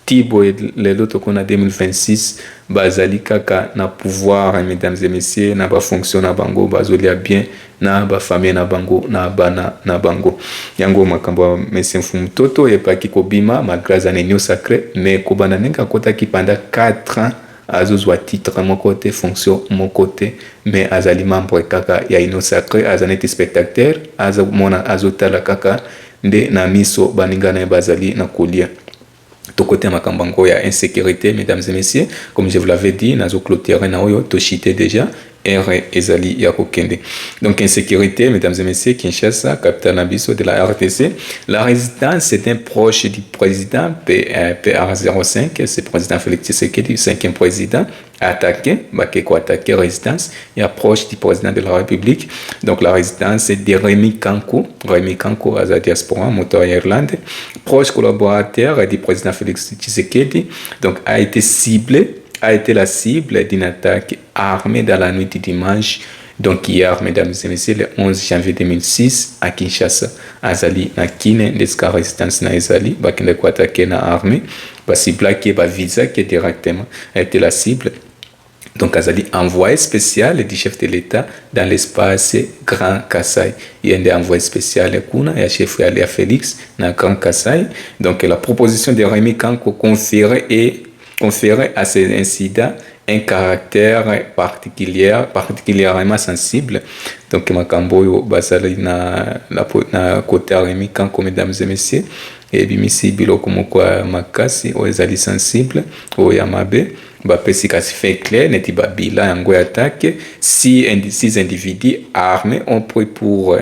S1: tibo lelo tokona 2026 bazali kaka na pouvoir mesdames et messieurs na ba fonction na bango bazolia bien na ba famille na bango na bana na bango yango makambo monsieur Mfumutoto epaki kobima malgré za nenyo sacré mais kobana nenga kota ki pendant 4 ans azozwa titre mon côté fonction mon côté mais azali membre kaka ya ino sacré azaneti spectateur azomona azotala kaka nde na miso baninga na bazali na kolia to côté makambango ya insécurité mesdames et messieurs comme je vous l'avais dit nazo clôturer na oyo to chité déjà R ezali ya kokende. Donc insécurité mesdames et messieurs Kinshasa capitale nabiso de la RDC la résidence c'est un proche du président PR05 c'est président Félix Tshisekedi 5e président attaqué bakeko attaqué résidence et approche du président de la République donc la résidence c'est de Rémi Kanko à la diaspora moteur Irlande proche collaborateur du président Félix Tshisekedi donc a été la cible d'une attaque armée dans la nuit du dimanche. Donc hier, mesdames et messieurs, le 11 janvier 2006, à Kinshasa, Azali na kine deska résistance na Azali, bakende ko attaquer na armée, ba cible qui ba visa qui directement a été la cible. Donc Azali envoyé spécial du chef de l'État dans l'espace Grand Kassai. Il y a un envoyé spécial kuna ya chef ya Félix na Grand Kassai. Donc la proposition de Rémi Kanko conférait à ces incidents un caractère particulièrement sensible. Donc makambo yo basali na côté Rémi Kanko mesdames et messieurs et bimisi biloko moko makasi o ezali sensible o ya mabe bapesi kasi fait clair neti babila yango attaque six individus armés ont pris pour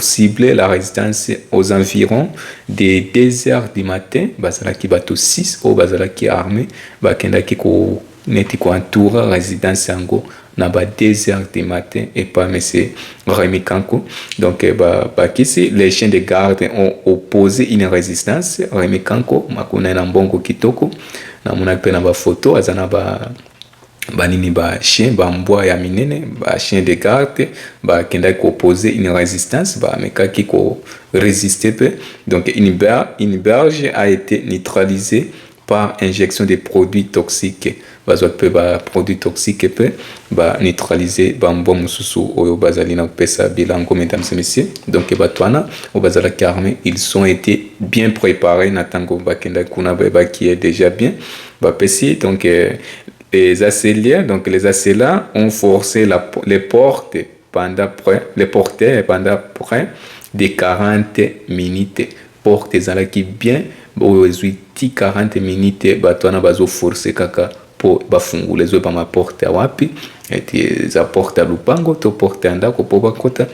S1: cibler la résidence aux environs des 2 heures du matin bazalaki bato 6 o bazalaki armés bakendaki ko neti ko entoura résidence yango na ba 2 heures du matin et pas monsieur Rémi Kanko. Donc kisi les chiens de garde ont opposé une résistance. Rémi Kanko makuna na mbongo kitoko na mona pe na ba photo azana ba banini ba chien ba mbwa ya minene ba chien de garde ba kenda ko poser une résistance ba meka ki ko résister peu. Donc une berge a été neutralisée par injection de produits toxiques. Bazwa pe ba produits toxiques pe ba neutraliser ba mbwa mususu oyo bazali na pesa bilango, mesdames et messieurs. Donc batwana o bazala carmé, ils ont été bien préparés na tango ba kenda kuna ba qui est déjà bien ba pesi. Donc les assaillants, donc les assaillants ont forcé les portes pendant près de 40 minutes. Portes qui bien, aux 40 minutes, batona bazo forcer kaka pour bafungule zo ba ma porte wapi, et za porte lupango to porte andako po bakota.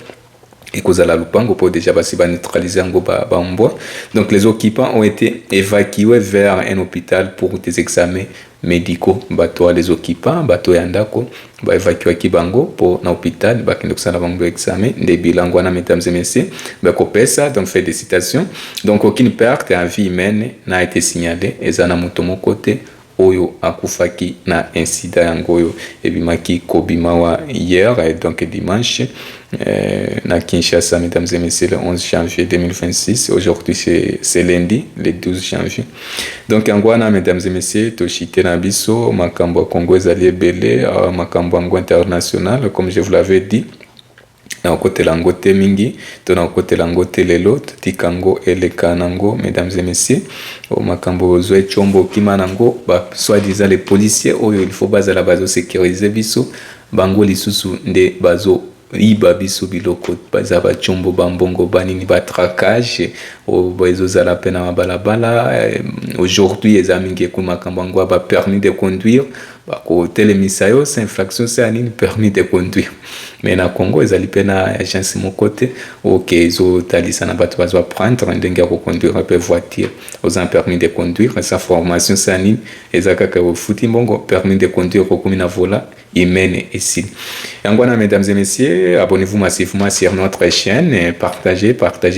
S1: Et cause à la lupango pour déjà neutraliser un mbwa. Donc les occupants ont été évacués vers un hôpital pour des examens médicaux. Bato les occupants, bato yandako, ba évacué kibango pour un hôpital, ba kendo kusala bango examen des bilans wana, mesdames et messieurs. Ba kopesa, donc fait des citations. Donc aucune perte en vie humaine n'a été signalée. Ezana mutomo côté oyo akufaki na incident yangoyo ebimaki kobimawa hier, donc dimanche na Kinshasa, mesdames et messieurs, le 11 janvier 2026. Aujourd'hui c'est lundi, le 12 janvier. Donc angwana, mesdames et messieurs, toshite na biso makambo Congo ezali ebele, makambo yango international, comme je vous l'avais dit. Na côté langote mingi, to na côté langote lelo, tikango eleka nango, mesdames et messieurs. O makambo zoe chombo kima nango, ba soi-disant les policiers, il faut baza la bazo sécuriser biso, bango lisusu nde bazo iba biso biloko baza ba chombo bambongo banini ba traquage o bazo za la pena balabala. Aujourd'hui les amis qui kuma kambango ba permis de conduire ba ko telemisayo c'est infraction, c'est anini permis de conduire. Mais na Congo ezali pena agence mon côté OK zo talisa na bato bazo prendre ndenge ko conduire pe voiture aux un permis de conduire, sa formation c'est anini ezaka ka futi mbongo permis de conduire ko kumina vola humaine ici. Angwana, mesdames et messieurs, abonnez-vous massivement sur notre chaîne, partagez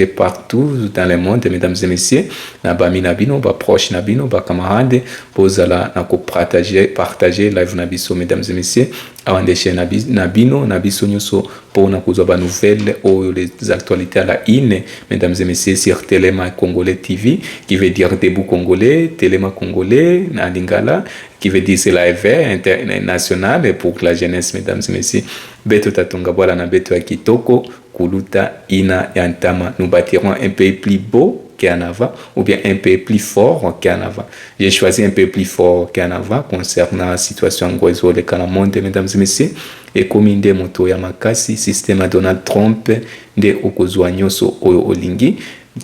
S1: partout dans le monde, mesdames et messieurs. Nabami nabino, ba proche nabino, ba camarade, pozala nako partager live nabiso, mesdames et messieurs. Avant de chaîne nabino, nabiso nyoso pour na kuzo ba nouvelles ou les actualités à la une, mesdames et messieurs, sur Téléma Congolais TV, qui veut dire debout congolais, Téléma Congolais, na lingala, qui veut dire c'est la internationale pour la jeunesse, mesdames et messieurs. Beto tatonga bola na beto ya kitoko, kuluta ina yantama. Nous bâtirons un pays plus beau qu'en avant, ou bien un pays plus fort qu'en avant. J'ai choisi un pays plus fort qu'en avant concernant la situation en le Kanamonde, mesdames et messieurs. Et comme inde moto ya makasi, système à Donald Trump, de okozwa nyoso oyo olingi.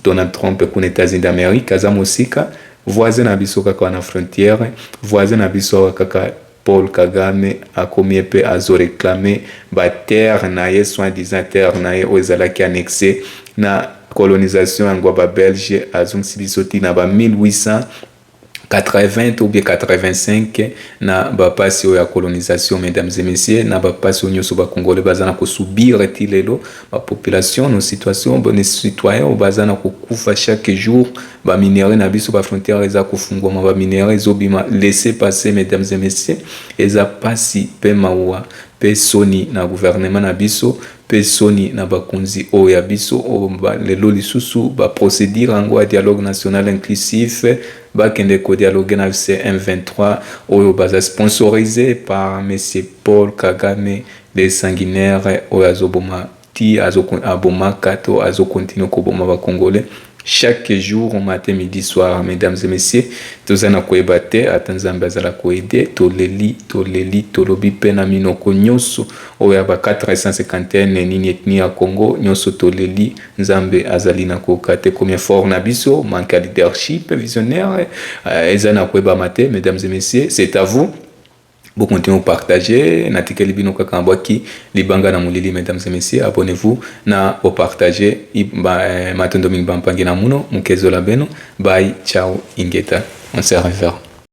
S1: Donald Trump kun États-Unis d'Amérique, azamosika, voisin na biso kaka na frontière, voisin na biso kaka Paul Kagame a commis peu à réclamer ba terre na ye soi-disant terre na ye ozalaki annexé na colonisation angwa ba Belge azung sibisoti na ba 1880 ou bien 85 na ba pasi ya colonisation, mesdames et messieurs, na ba pasi nyoso ba congolais bazana ko subir tilelo ba population nos situations bonnes citoyens au bazana ko kufa chaque jour ba minéraux na biso ba frontière eza ko fungoma ba minéraux ezobima laisser passer, mesdames et messieurs, eza pasi pe mawa pe soni na gouvernement na biso pe soni na bakonzi o ya biso o ba lelo lisusu ba procédure en dialogue national inclusif ba kende ko dialogue na M23 o baza sponsorisé par monsieur Paul Kagame, les sanguinaires o azoboma ti azoboma kato azo continue ko boma ba congolais chaque jour, au matin, midi, soir, mesdames et messieurs, tous en akwebate, atanzambe azala koede, toleli, tolobi pena minoko nyoso, oyaba 451 nini etni ya Congo, nyoso toleli, nzambe azali na kokate comme fort nabiso, manque de leadership, visionnaire, ezana kweba mate, mesdames et messieurs, c'est à vous. Vous continuez à partager, natikeli bino kakambwaki libanga na mulili, mesdames et messieurs, abonnez-vous na au partager matondo mingba mpangi na muno mukezo la beno, bye, ciao, ingeta, on se reverra.